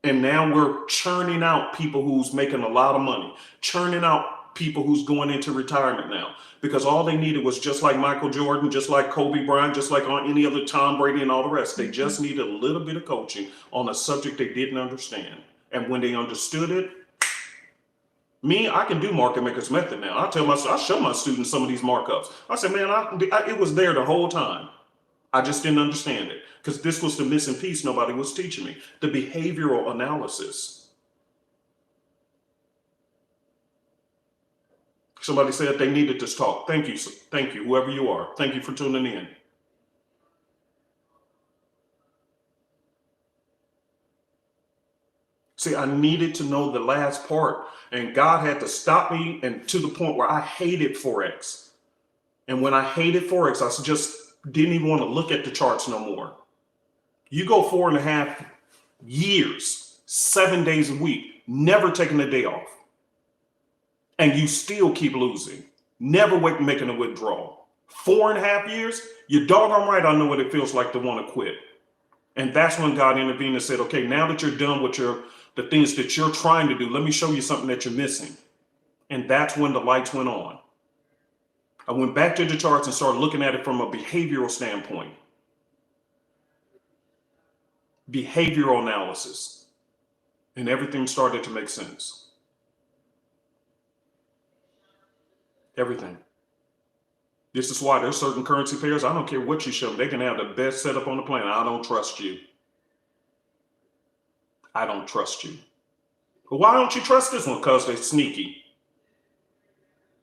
And now we're churning out people who's making a lot of money, churning out people who's going into retirement now, because all they needed was, just like Michael Jordan, just like Kobe Bryant, just like on any other Tom Brady and all the rest. They just needed a little bit of coaching on a subject they didn't understand. And when they understood it, I can do market makers method now. I show my students some of these markups. I said, man, it was there the whole time. I just didn't understand it, because this was the missing piece nobody was teaching me, the behavioral analysis. Somebody said they needed this talk. Thank you. Thank you, whoever you are. Thank you for tuning in. See, I needed to know the last part, and God had to stop me, and to the point where I hated Forex. And when I hated Forex, I just didn't even want to look at the charts no more. You go 4.5 years, 7 days a week, never taking a day off, and you still keep losing, never making a withdrawal. 4.5 years, you're doggone right, I know what it feels like to want to quit. And that's when God intervened and said, okay, now that you're done with the things that you're trying to do, let me show you something that you're missing. And that's when the lights went on. I went back to the charts and started looking at it from a behavioral standpoint. Behavioral analysis. And everything started to make sense. Everything. This is why there's certain currency pairs, I don't care what you show them, they can have the best setup on the planet. I don't trust you. I don't trust you. But why don't you trust this one? Because they're sneaky.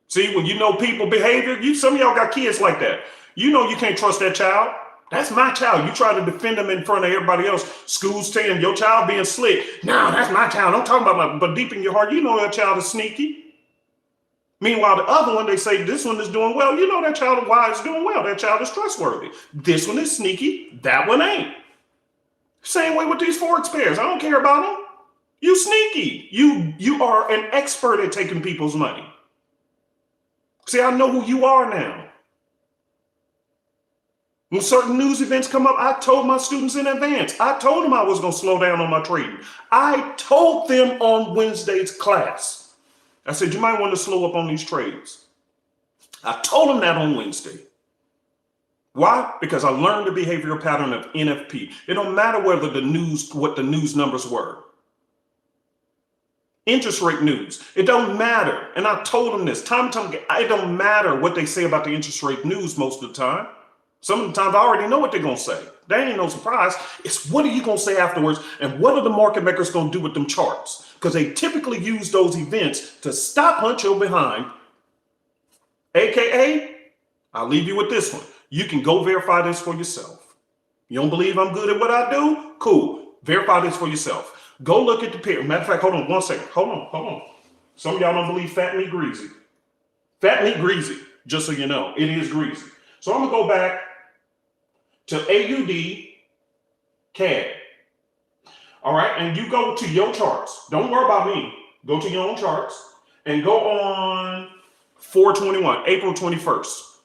See, when you know people behavior, some of y'all got kids like that. You know you can't trust that child. That's my child. You try to defend them in front of everybody else. School's saying your child being slick. No, that's my child. I'm talking about but deep in your heart, you know that child is sneaky. Meanwhile, the other one, they say this one is doing well. You know that child of Y is doing well. That child is trustworthy. This one is sneaky. That one ain't. Same way with these Forex pairs. I don't care about them. You sneaky. You are an expert at taking people's money. See, I know who you are now. When certain news events come up, I told my students in advance. I told them I was going to slow down on my trading. I told them on Wednesday's class. I said, you might want to slow up on these trades. I told them that on Wednesday. Why? Because I learned the behavioral pattern of NFP. It don't matter whether what the news numbers were. Interest rate news, it don't matter. And I told them this time and time again, it don't matter what they say about the interest rate news most of the time. Some of the times I already know what they're going to say. That ain't no surprise. It's what are you going to say afterwards, and what are the market makers going to do with them charts? Because they typically use those events to stop hunt your behind. AKA, I'll leave you with this one. You can go verify this for yourself. You don't believe I'm good at what I do? Cool. Verify this for yourself. Go look at the pair. Matter of fact, hold on one second. Hold on. Some of y'all don't believe fat meat greasy. Fat meat greasy, just so you know, it is greasy. So I'm going to go back to AUD CAD. All right, and you go to your charts. Don't worry about me. Go to your own charts and go on 4/21, April 21st.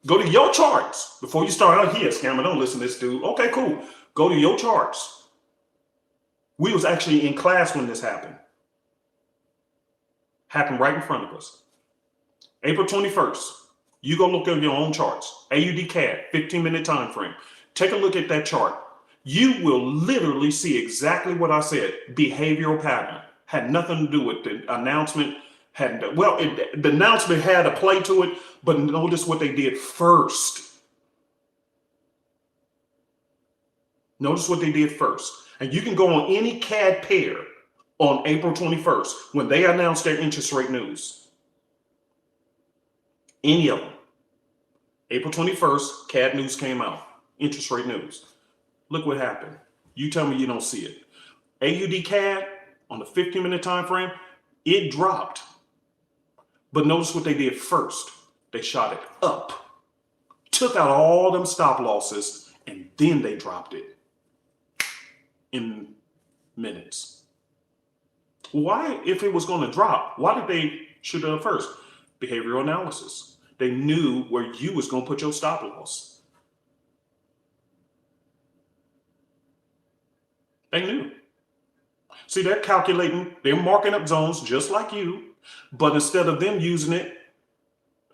Go to your charts before you start out here, scammer. Don't listen to this dude. Okay, cool. Go to your charts. We was actually in class when this happened. Happened right in front of us. April 21st. You go look at your own charts. AUD CAD, 15-minute time frame. Take a look at that chart. You will literally see exactly what I said. Behavioral pattern. Had nothing to do with the announcement. The announcement had a play to it, but notice what they did first. Notice what they did first. And you can go on any CAD pair on April 21st when they announced their interest rate news. Any of them. April 21st, CAD news came out. Interest rate news. Look what happened. You tell me you don't see it. AUD CAD on the 15-minute time frame, it dropped. But notice what they did first. They shot it up. Took out all them stop losses, and then they dropped it in minutes. Why, if it was going to drop, why did they shoot it up first? Behavioral analysis. They knew where you was going to put your stop loss. They knew. See, they're calculating, they're marking up zones just like you, but instead of them using it,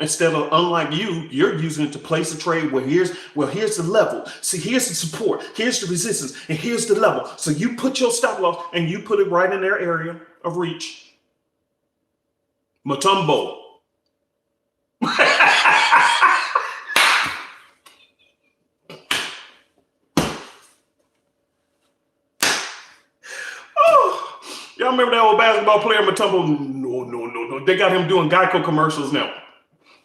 unlike you, you're using it to place a trade where here's the level. See, here's the support, here's the resistance, and here's the level. So you put your stop loss and you put it right in their area of reach. Matumbo. Oh, y'all remember that old basketball player Matumbo? No. They got him doing Geico commercials now.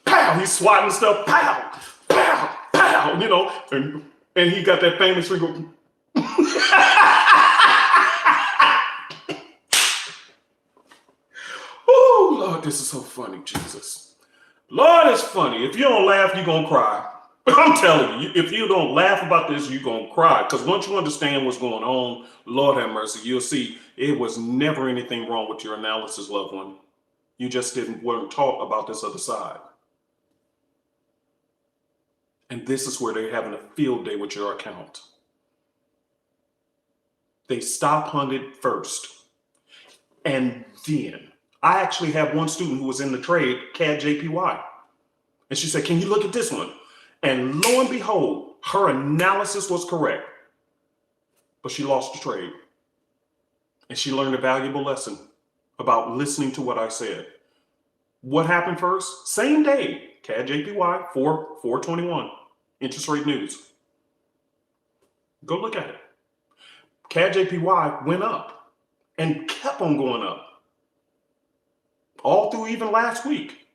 Pow, he's swatting stuff. Pow, pow, pow. You know, and he got that famous ring. Oh, Lord, this is so funny, Jesus. Lord, it's funny. If you don't laugh, you're going to cry. I'm telling you, if you don't laugh about this, you're going to cry. Because once you understand what's going on, Lord have mercy, you'll see it was never anything wrong with your analysis, loved one. You just weren't taught about this other side. And this is where they're having a field day with your account. They stop hunted first. And then, I actually have one student who was in the trade, CAD JPY. And she said, can you look at this one? And lo and behold, her analysis was correct. But she lost the trade. And she learned a valuable lesson about listening to what I said. What happened first? Same day, CAD JPY, 4/21, interest rate news. Go look at it. CAD JPY went up and kept on going up. All through even last week.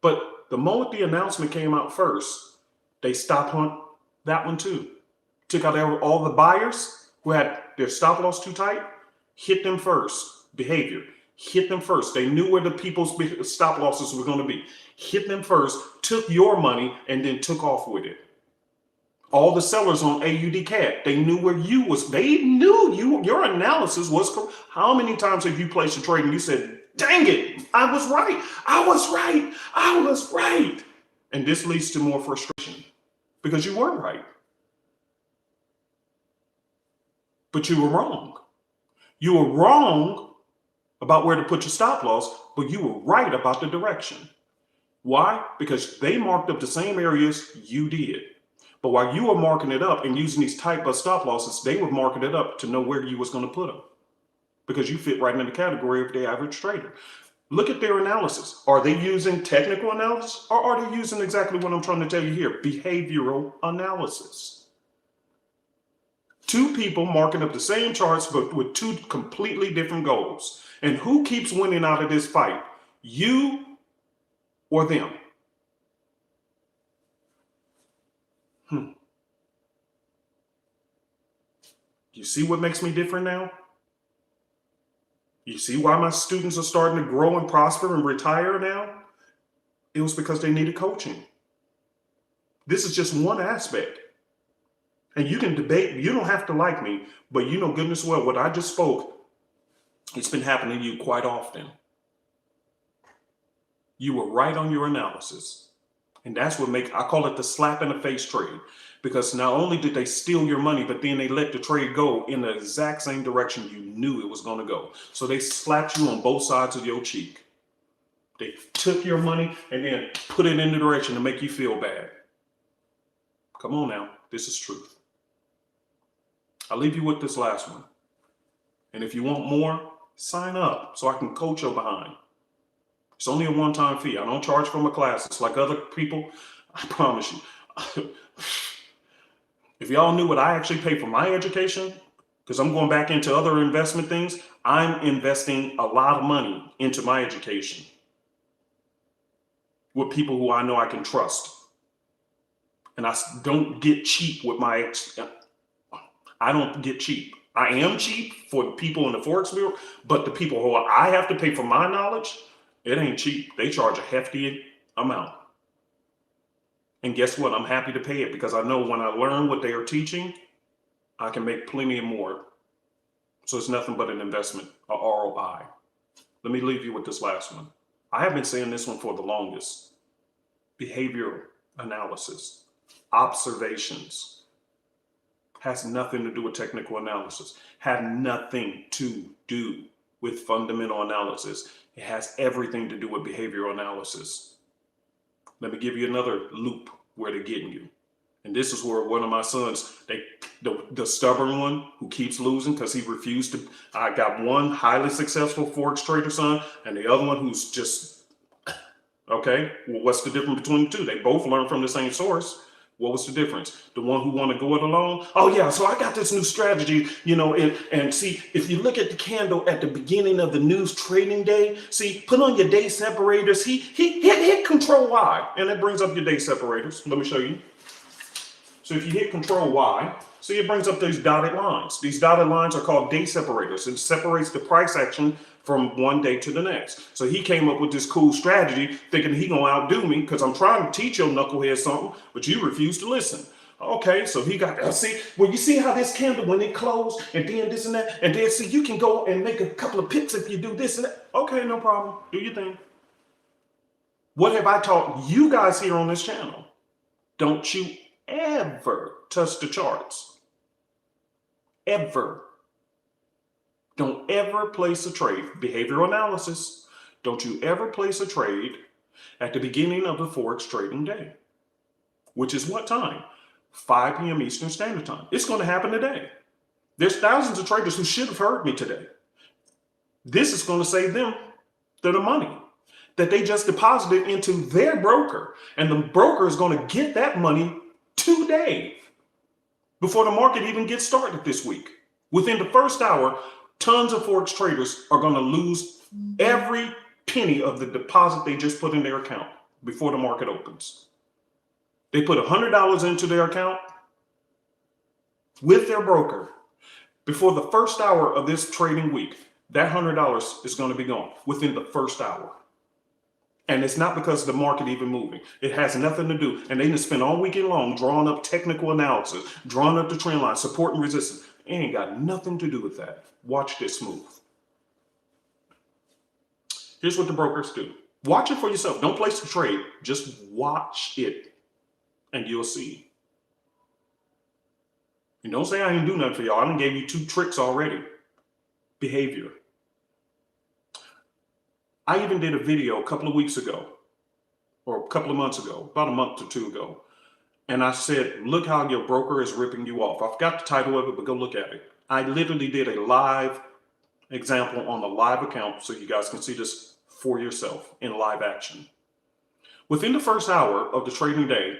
But the moment the announcement came out first, they stopped hunt that one too. Took out all the buyers who had their stop loss too tight, hit them first. Behavior, hit them first. They knew where the people's stop losses were going to be. Hit them first, took your money, and then took off with it. All the sellers on AUD CAD, they knew where you was. They knew your analysis was correct. How many times have you placed a trade and you said, dang it, I was right. I was right. I was right. And this leads to more frustration because you weren't right. But you were wrong. You were wrong about where to put your stop loss, but you were right about the direction. Why? Because they marked up the same areas you did. But while you were marking it up and using these type of stop losses, they were marking it up to know where you was going to put them, because you fit right in the category of the average trader. Look at their analysis. Are they using technical analysis, or are they using exactly what I'm trying to tell you here? Behavioral analysis. Two people marking up the same charts, but with two completely different goals. And who keeps winning out of this fight? You or them? You see what makes me different now? You see why my students are starting to grow and prosper and retire now? It was because they needed coaching. This is just one aspect. And you can debate, you don't have to like me, but you know goodness well what I just spoke, it's been happening to you quite often. You were right on your analysis. And that's what I call it the slap in the face trade. Because not only did they steal your money, but then they let the trade go in the exact same direction you knew it was going to go. So they slapped you on both sides of your cheek. They took your money and then put it in the direction to make you feel bad. Come on now, this is truth. I'll leave you with this last one. And if you want more, sign up so I can coach your behind. It's only a one-time fee. I don't charge for my classes like other people. I promise you. If y'all knew what I actually pay for my education, because I'm going back into other investment things, I'm investing a lot of money into my education with people who I know I can trust. And I don't get cheap with I don't get cheap. I am cheap for the people in the Forex bureau, but the people who I have to pay for my knowledge, it ain't cheap. They charge a hefty amount. And guess what? I'm happy to pay it, because I know when I learn what they are teaching, I can make plenty more. So it's nothing but an investment, a ROI. Let me leave you with this last one. I have been saying this one for the longest. Behavioral analysis, observations, has nothing to do with technical analysis, have nothing to do with fundamental analysis. It has everything to do with behavioral analysis. Let me give you another loop where they're getting you. And this is where one of my sons, the stubborn one who keeps losing because he refused to. I got one highly successful Forex trader son and the other one who's just, okay, well, what's the difference between the two? They both learn from the same source. What was the difference? The one who want to go it alone? Oh yeah, so I got this new strategy, and see, if you look at the candle at the beginning of the news trading day, see, put on your day separators. He hit Control Y, and it brings up your day separators. Let me show you. So if you hit Control Y, see, it brings up these dotted lines. These dotted lines are called day separators. It separates the price action from one day to the next. So he came up with this cool strategy thinking he gonna outdo me because I'm trying to teach your knucklehead something, but you refuse to listen. Okay, so he got, see, well, you see how this candle, when it closed and then this and that, and then see, you can go and make a couple of pips if you do this and that. Okay, no problem, do your thing. What have I taught you guys here on this channel? Don't you ever touch the charts. Ever. Don't ever place a trade. Behavioral analysis. Don't you ever place a trade at the beginning of the Forex trading day, which is what time? 5 p.m. Eastern Standard Time. It's going to happen today. There's thousands of traders who should have heard me today. This is going to save them the money that they just deposited into their broker. And the broker is going to get that money today before the market even gets started this week. Within the first hour, tons of Forex traders are going to lose every penny of the deposit they just put in their account before the market opens. They put $100 into their account with their broker before the first hour of this trading week. That $100 is going to be gone within the first hour. And it's not because of the market even moving. It has nothing to do. And they can spend all weekend long drawing up technical analysis, drawing up the trend line, support and resistance. It ain't got nothing to do with that. Watch this move. Here's what the brokers do. Watch it for yourself. Don't place the trade. Just watch it and you'll see. And don't say I didn't do nothing for y'all. I done gave you 2 tricks already. Behavior. I even did a video a couple of weeks ago, or a couple of months ago, about a month or two ago. And I said, look how your broker is ripping you off. I forgot the title of it, but go look at it. I literally did a live example on a live account so you guys can see this for yourself in live action. Within the first hour of the trading day,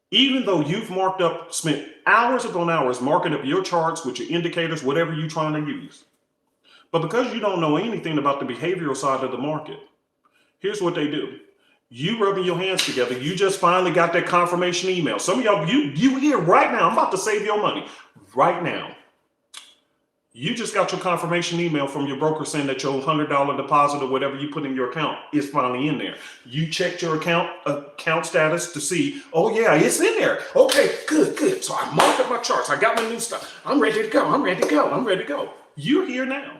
even though you've marked up, spent hours upon hours marking up your charts with your indicators, whatever you're trying to use, but because you don't know anything about the behavioral side of the market, here's what they do. You rubbing your hands together, you just finally got that confirmation email. Some of y'all, you here right now, I'm about to save your money. Right now, you just got your confirmation email from your broker saying that your $100 deposit or whatever you put in your account is finally in there. You checked your account status to see, oh yeah, it's in there. Okay, good. So I marked up my charts. I got my new stuff. I'm ready to go. I'm ready to go. I'm ready to go. You're here now.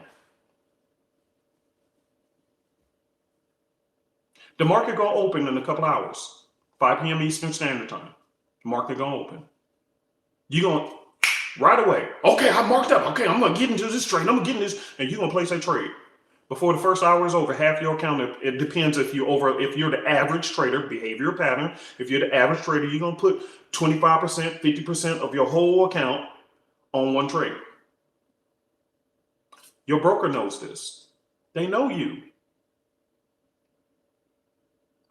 The market gonna open in a couple hours, 5 p.m. Eastern Standard Time. The market gonna open. You gonna right away. Okay, I marked up. Okay, I'm gonna get into this trade. I'm gonna get in this, and you're gonna place that trade before the first hour is over. Half your account. It depends if you're the average trader, behavior pattern. If you're the average trader, you're gonna put 25%, 50% of your whole account on one trade. Your broker knows this. They know you.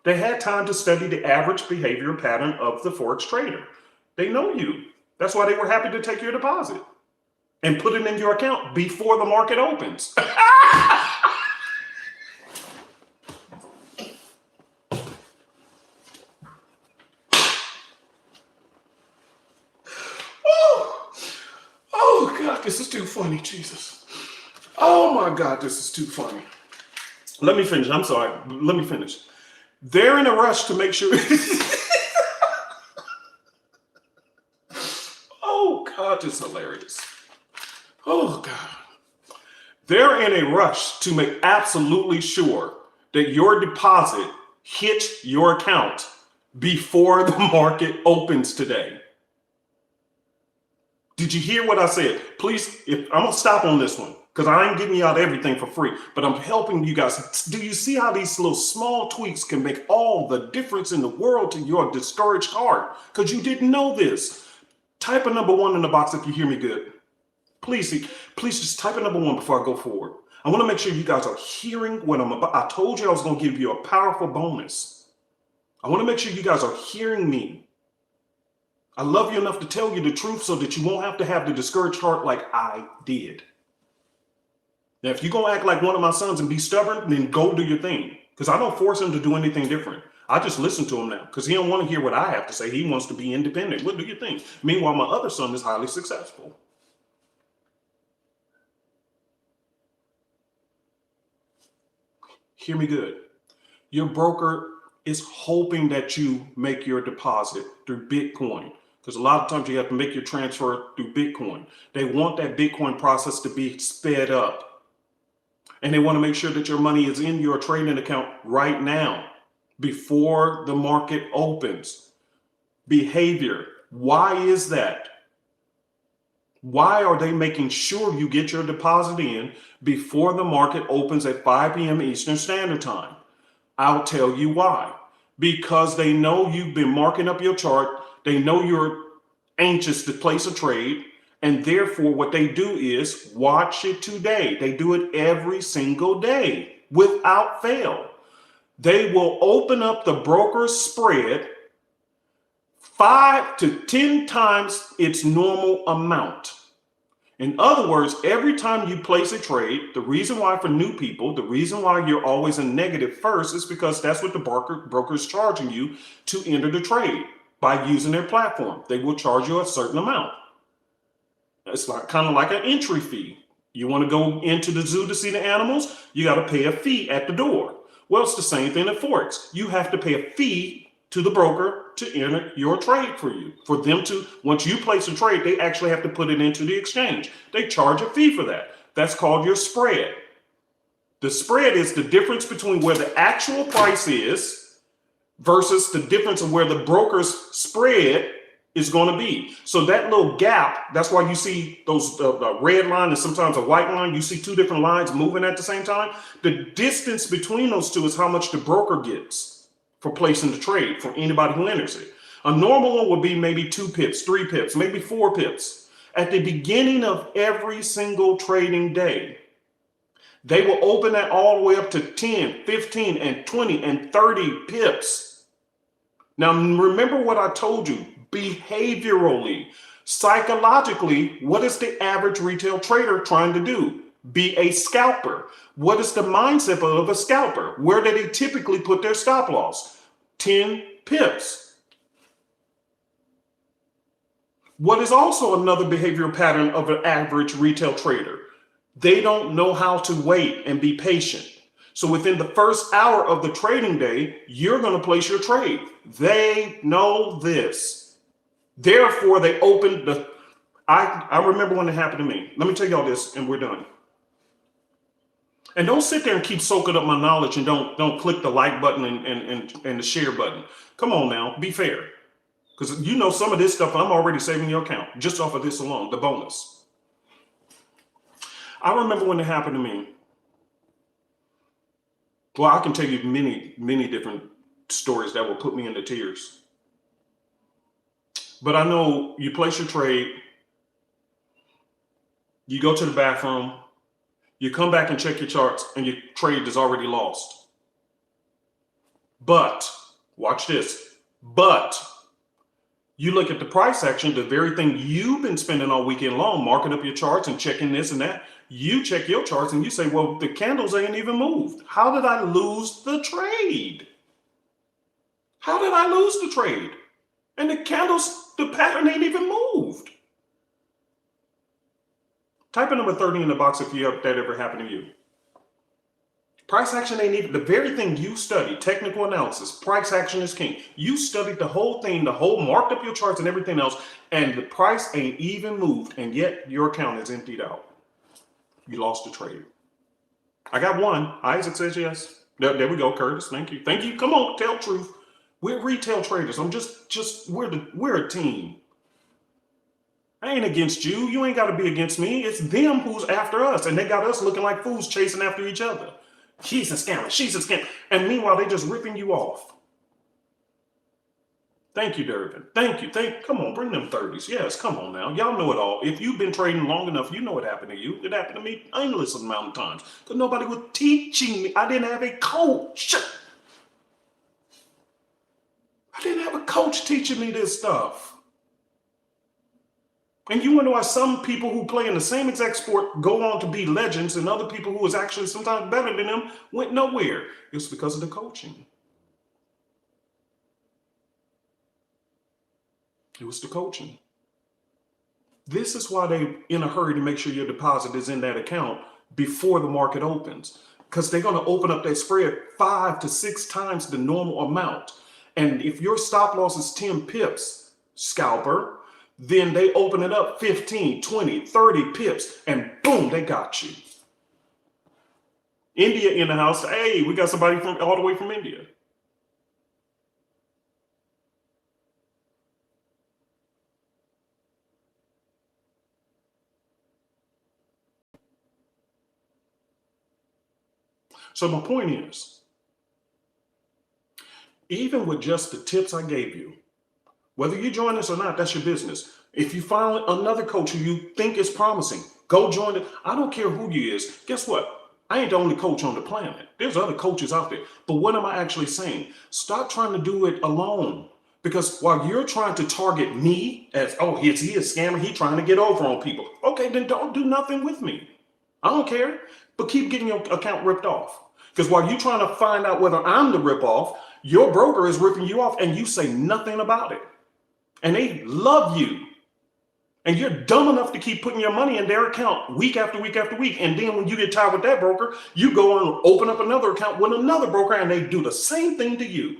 They had time to study the average behavior pattern of the Forex trader. They know you. That's why they were happy to take your deposit and put it in your account before the market opens. Oh God, this is too funny, Jesus. Oh my God, this is too funny. Let me finish. I'm sorry. Let me finish. They're in a rush to make sure. Oh God, this is hilarious. Oh God. They're in a rush to make absolutely sure that your deposit hits your account before the market opens today. Did you hear what I said? Please, I'm gonna stop on this one, because I ain't giving you out everything for free, but I'm helping you guys. Do you see how these little small tweaks can make all the difference in the world to your discouraged heart? Because you didn't know this. Type a number 1 in the box if you hear me good. Please just type a number 1 before I go forward. I want to make sure you guys are hearing what I'm about. I told you I was going to give you a powerful bonus. I want to make sure you guys are hearing me. I love you enough to tell you the truth so that you won't have to have the discouraged heart like I did. Now, if you're going to act like one of my sons and be stubborn, then go do your thing. Because I don't force him to do anything different. I just listen to him now because he don't want to hear what I have to say. He wants to be independent. Well, do your thing. Meanwhile, my other son is highly successful. Hear me good. Your broker is hoping that you make your deposit through Bitcoin. Because a lot of times you have to make your transfer through Bitcoin. They want that Bitcoin process to be sped up. And they want to make sure that your money is in your trading account right now before the market opens. Behavior. Why is that? Why are they making sure you get your deposit in before the market opens at 5 p.m. Eastern Standard Time? I'll tell you why. Because they know you've been marking up your chart. They know you're anxious to place a trade. And therefore, what they do is watch it today. They do it every single day without fail. They will open up the broker's spread 5 to 10 times its normal amount. In other words, every time you place a trade, the reason why for new people, the reason why you're always in negative first is because that's what the broker is charging you to enter the trade by using their platform. They will charge you a certain amount. It's like kind of like an entry fee. You want to go into the zoo to see the animals, you got to pay a fee at the door. Well, it's the same thing at Forex. You have to pay a fee to the broker to enter your trade for you. For them to, once you place a trade, they actually have to put it into the exchange. They charge a fee for that. That's called your spread. The spread is the difference between where the actual price is versus the difference of where the broker's spread is going to be. So that little gap, that's why you see those the red line and sometimes a white line. You see two different lines moving at the same time. The distance between those two is how much the broker gets for placing the trade for anybody who enters it. A normal one would be maybe 2 pips, 3 pips, maybe 4 pips. At the beginning of every single trading day, they will open that all the way up to 10, 15, and 20, and 30 pips. Now, remember what I told you, behaviorally, psychologically, what is the average retail trader trying to do? Be a scalper. What is the mindset of a scalper? Where do they typically put their stop loss? 10 pips. What is also another behavioral pattern of an average retail trader? They don't know how to wait and be patient. So within the first hour of the trading day, you're going to place your trade. They know this. Therefore, they opened the... I remember when it happened to me. Let me tell y'all this and we're done. And don't sit there and keep soaking up my knowledge and don't click the like button and the share button. Come on now, be fair. Because you know some of this stuff I'm already saving your account just off of this alone, the bonus. I remember when it happened to me. Well, I can tell you many different stories that will put me into tears. But I know you place your trade, you go to the bathroom, you come back and check your charts, and your trade is already lost. But, watch this, but you look at the price action, the very thing you've been spending all weekend long, marking up your charts and checking this and that. You check your charts and you say, well, the candles ain't even moved. How did I lose the trade? How did I lose the trade? And the candles, the pattern ain't even moved. Type in number 30 in the box if that ever happened to you. Price action ain't even, the very thing you studied, technical analysis, price action is king. You studied the whole thing, marked up your charts and everything else, and the price ain't even moved, and yet your account is emptied out. You lost the trade. I got one. Isaac says yes. There we go, Curtis. Thank you. Thank you. Come on, tell truth. We're retail traders. We're a team. I ain't against you. You ain't got to be against me. It's them who's after us, and they got us looking like fools chasing after each other. She's a scammer. She's a scammer. And meanwhile, they just ripping you off. Thank you, Durbin. Thank you. Come on, bring them 30s. Yes, come on now. Y'all know it all. If you've been trading long enough, you know what happened to you. It happened to me endless amount of times because nobody was teaching me. I didn't have a coach. I didn't have a coach teaching me this stuff. And you wonder why some people who play in the same exact sport go on to be legends and other people who is actually sometimes better than them went nowhere. It's because of the coaching. It was the coaching. This is why they're in a hurry to make sure your deposit is in that account before the market opens, because they're going to open up that spread 5 to 6 times the normal amount. And if your stop loss is 10 pips, scalper, then they open it up 15, 20, 30 pips, and boom, they got you. India in the house. Hey, we got somebody from all the way from India. So my point is, even with just the tips I gave you, whether you join us or not, that's your business. If you find another coach who you think is promising, go join it. I don't care who you is. Guess what? I ain't the only coach on the planet. There's other coaches out there. But what am I actually saying? Stop trying to do it alone. Because while you're trying to target me as, oh, he is a scammer, he's trying to get over on people. Okay, then don't do nothing with me. I don't care. But keep getting your account ripped off. Because while you're trying to find out whether I'm the ripoff, your broker is ripping you off and you say nothing about it. And they love you. And you're dumb enough to keep putting your money in their account week after week after week. And then when you get tired with that broker, you go and open up another account with another broker and they do the same thing to you.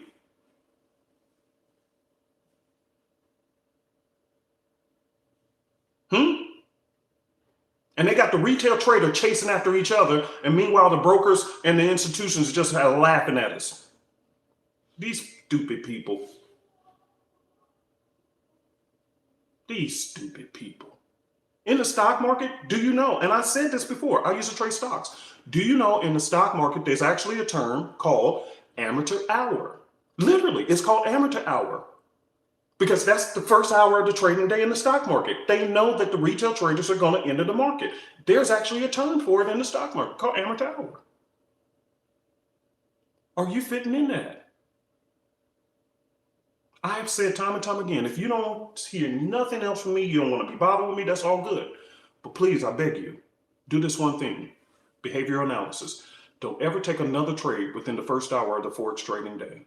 And they got the retail trader chasing after each other. And meanwhile, the brokers and the institutions just laughing at us. These stupid people. These stupid people. In the stock market, do you know? And I said this before. I used to trade stocks. Do you know in the stock market, there's actually a term called amateur hour. Literally, it's called amateur hour because that's the first hour of the trading day in the stock market. They know that the retail traders are going to enter the market. There's actually a term for it in the stock market called amateur hour. Are you fitting in that? I have said time and time again, if you don't hear nothing else from me, you don't want to be bothered with me, that's all good. But please, I beg you, do this one thing, behavioral analysis. Don't ever take another trade within the first hour of the Forex trading day.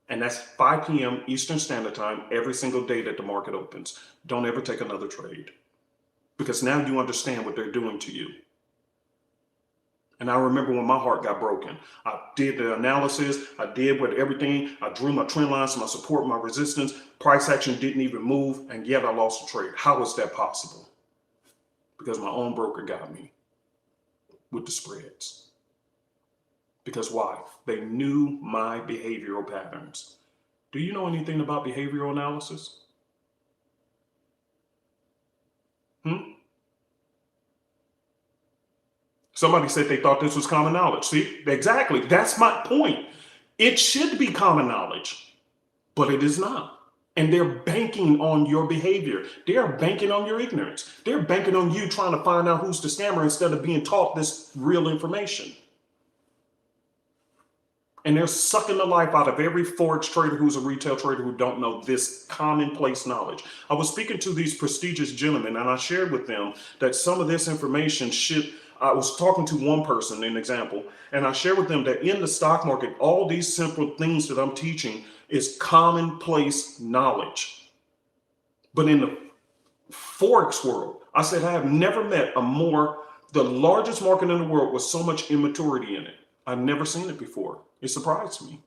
And that's 5 p.m. Eastern Standard Time every single day that the market opens. Don't ever take another trade because now you understand what they're doing to you. And I remember when my heart got broken. I did the analysis, I did with everything. I drew my trend lines, my support, my resistance. Price action didn't even move, and yet I lost the trade. How is that possible? Because my own broker got me with the spreads. Because why? They knew my behavioral patterns. Do you know anything about behavioral analysis? Somebody said they thought this was common knowledge. See, exactly. That's my point. It should be common knowledge, but it is not. And they're banking on your behavior. They're banking on your ignorance. They're banking on you trying to find out who's the scammer instead of being taught this real information. And they're sucking the life out of every Forex trader who's a retail trader who don't know this commonplace knowledge. I was speaking to these prestigious gentlemen and I shared with them that some of this information I was talking to one person, an example, and I shared with them that in the stock market, all these simple things that I'm teaching is commonplace knowledge. But in the Forex world, I said, I have never met the largest market in the world with so much immaturity in it. I've never seen it before. It surprised me.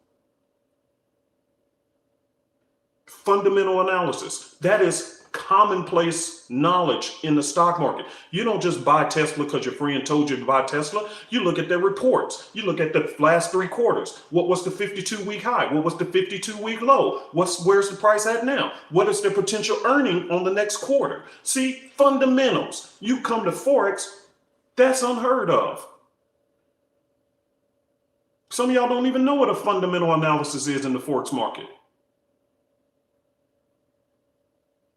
Fundamental analysis. That is commonplace knowledge in the stock market. You don't just buy Tesla because your friend told you to buy Tesla. You look at their reports. You look at the last 3 quarters. What was the 52-week high? What was the 52-week low? Where's the price at now? What is their potential earning on the next quarter? See, fundamentals. You come to Forex, that's unheard of. Some of y'all don't even know what a fundamental analysis is in the Forex market.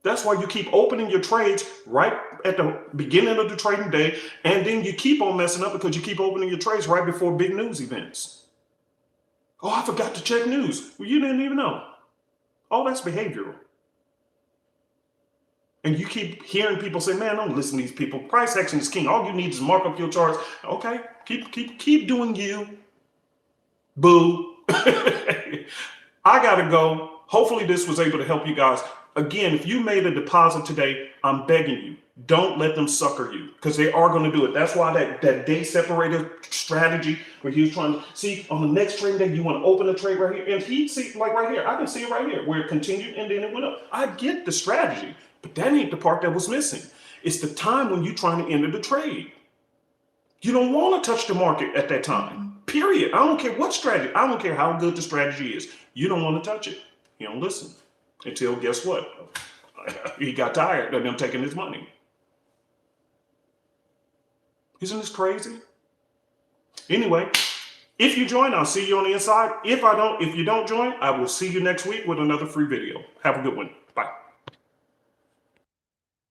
That's why you keep opening your trades right at the beginning of the trading day, and then you keep on messing up because you keep opening your trades right before big news events. Oh, I forgot to check news. Well, you didn't even know. All that's behavioral. And you keep hearing people say, man, don't listen to these people. Price action is king. All you need is mark up your charts. Okay, keep doing you. Boo. I gotta go. Hopefully this was able to help you guys. Again, if you made a deposit today, I'm begging you, don't let them sucker you because they are going to do it. That's why that day separator strategy where he was trying to see on the next trading day, you want to open a trade right here. And he see like right here, I can see it right here where it continued and then it went up. I get the strategy, but that ain't the part that was missing. It's the time when you're trying to enter the trade. You don't want to touch the market at that time, period. I don't care what strategy. I don't care how good the strategy is. You don't want to touch it. You don't listen until guess what? He got tired of them taking his money. Isn't this crazy? Anyway, if you join, I'll see you on the inside. If you don't join, I will see you next week with another free video. Have a good one.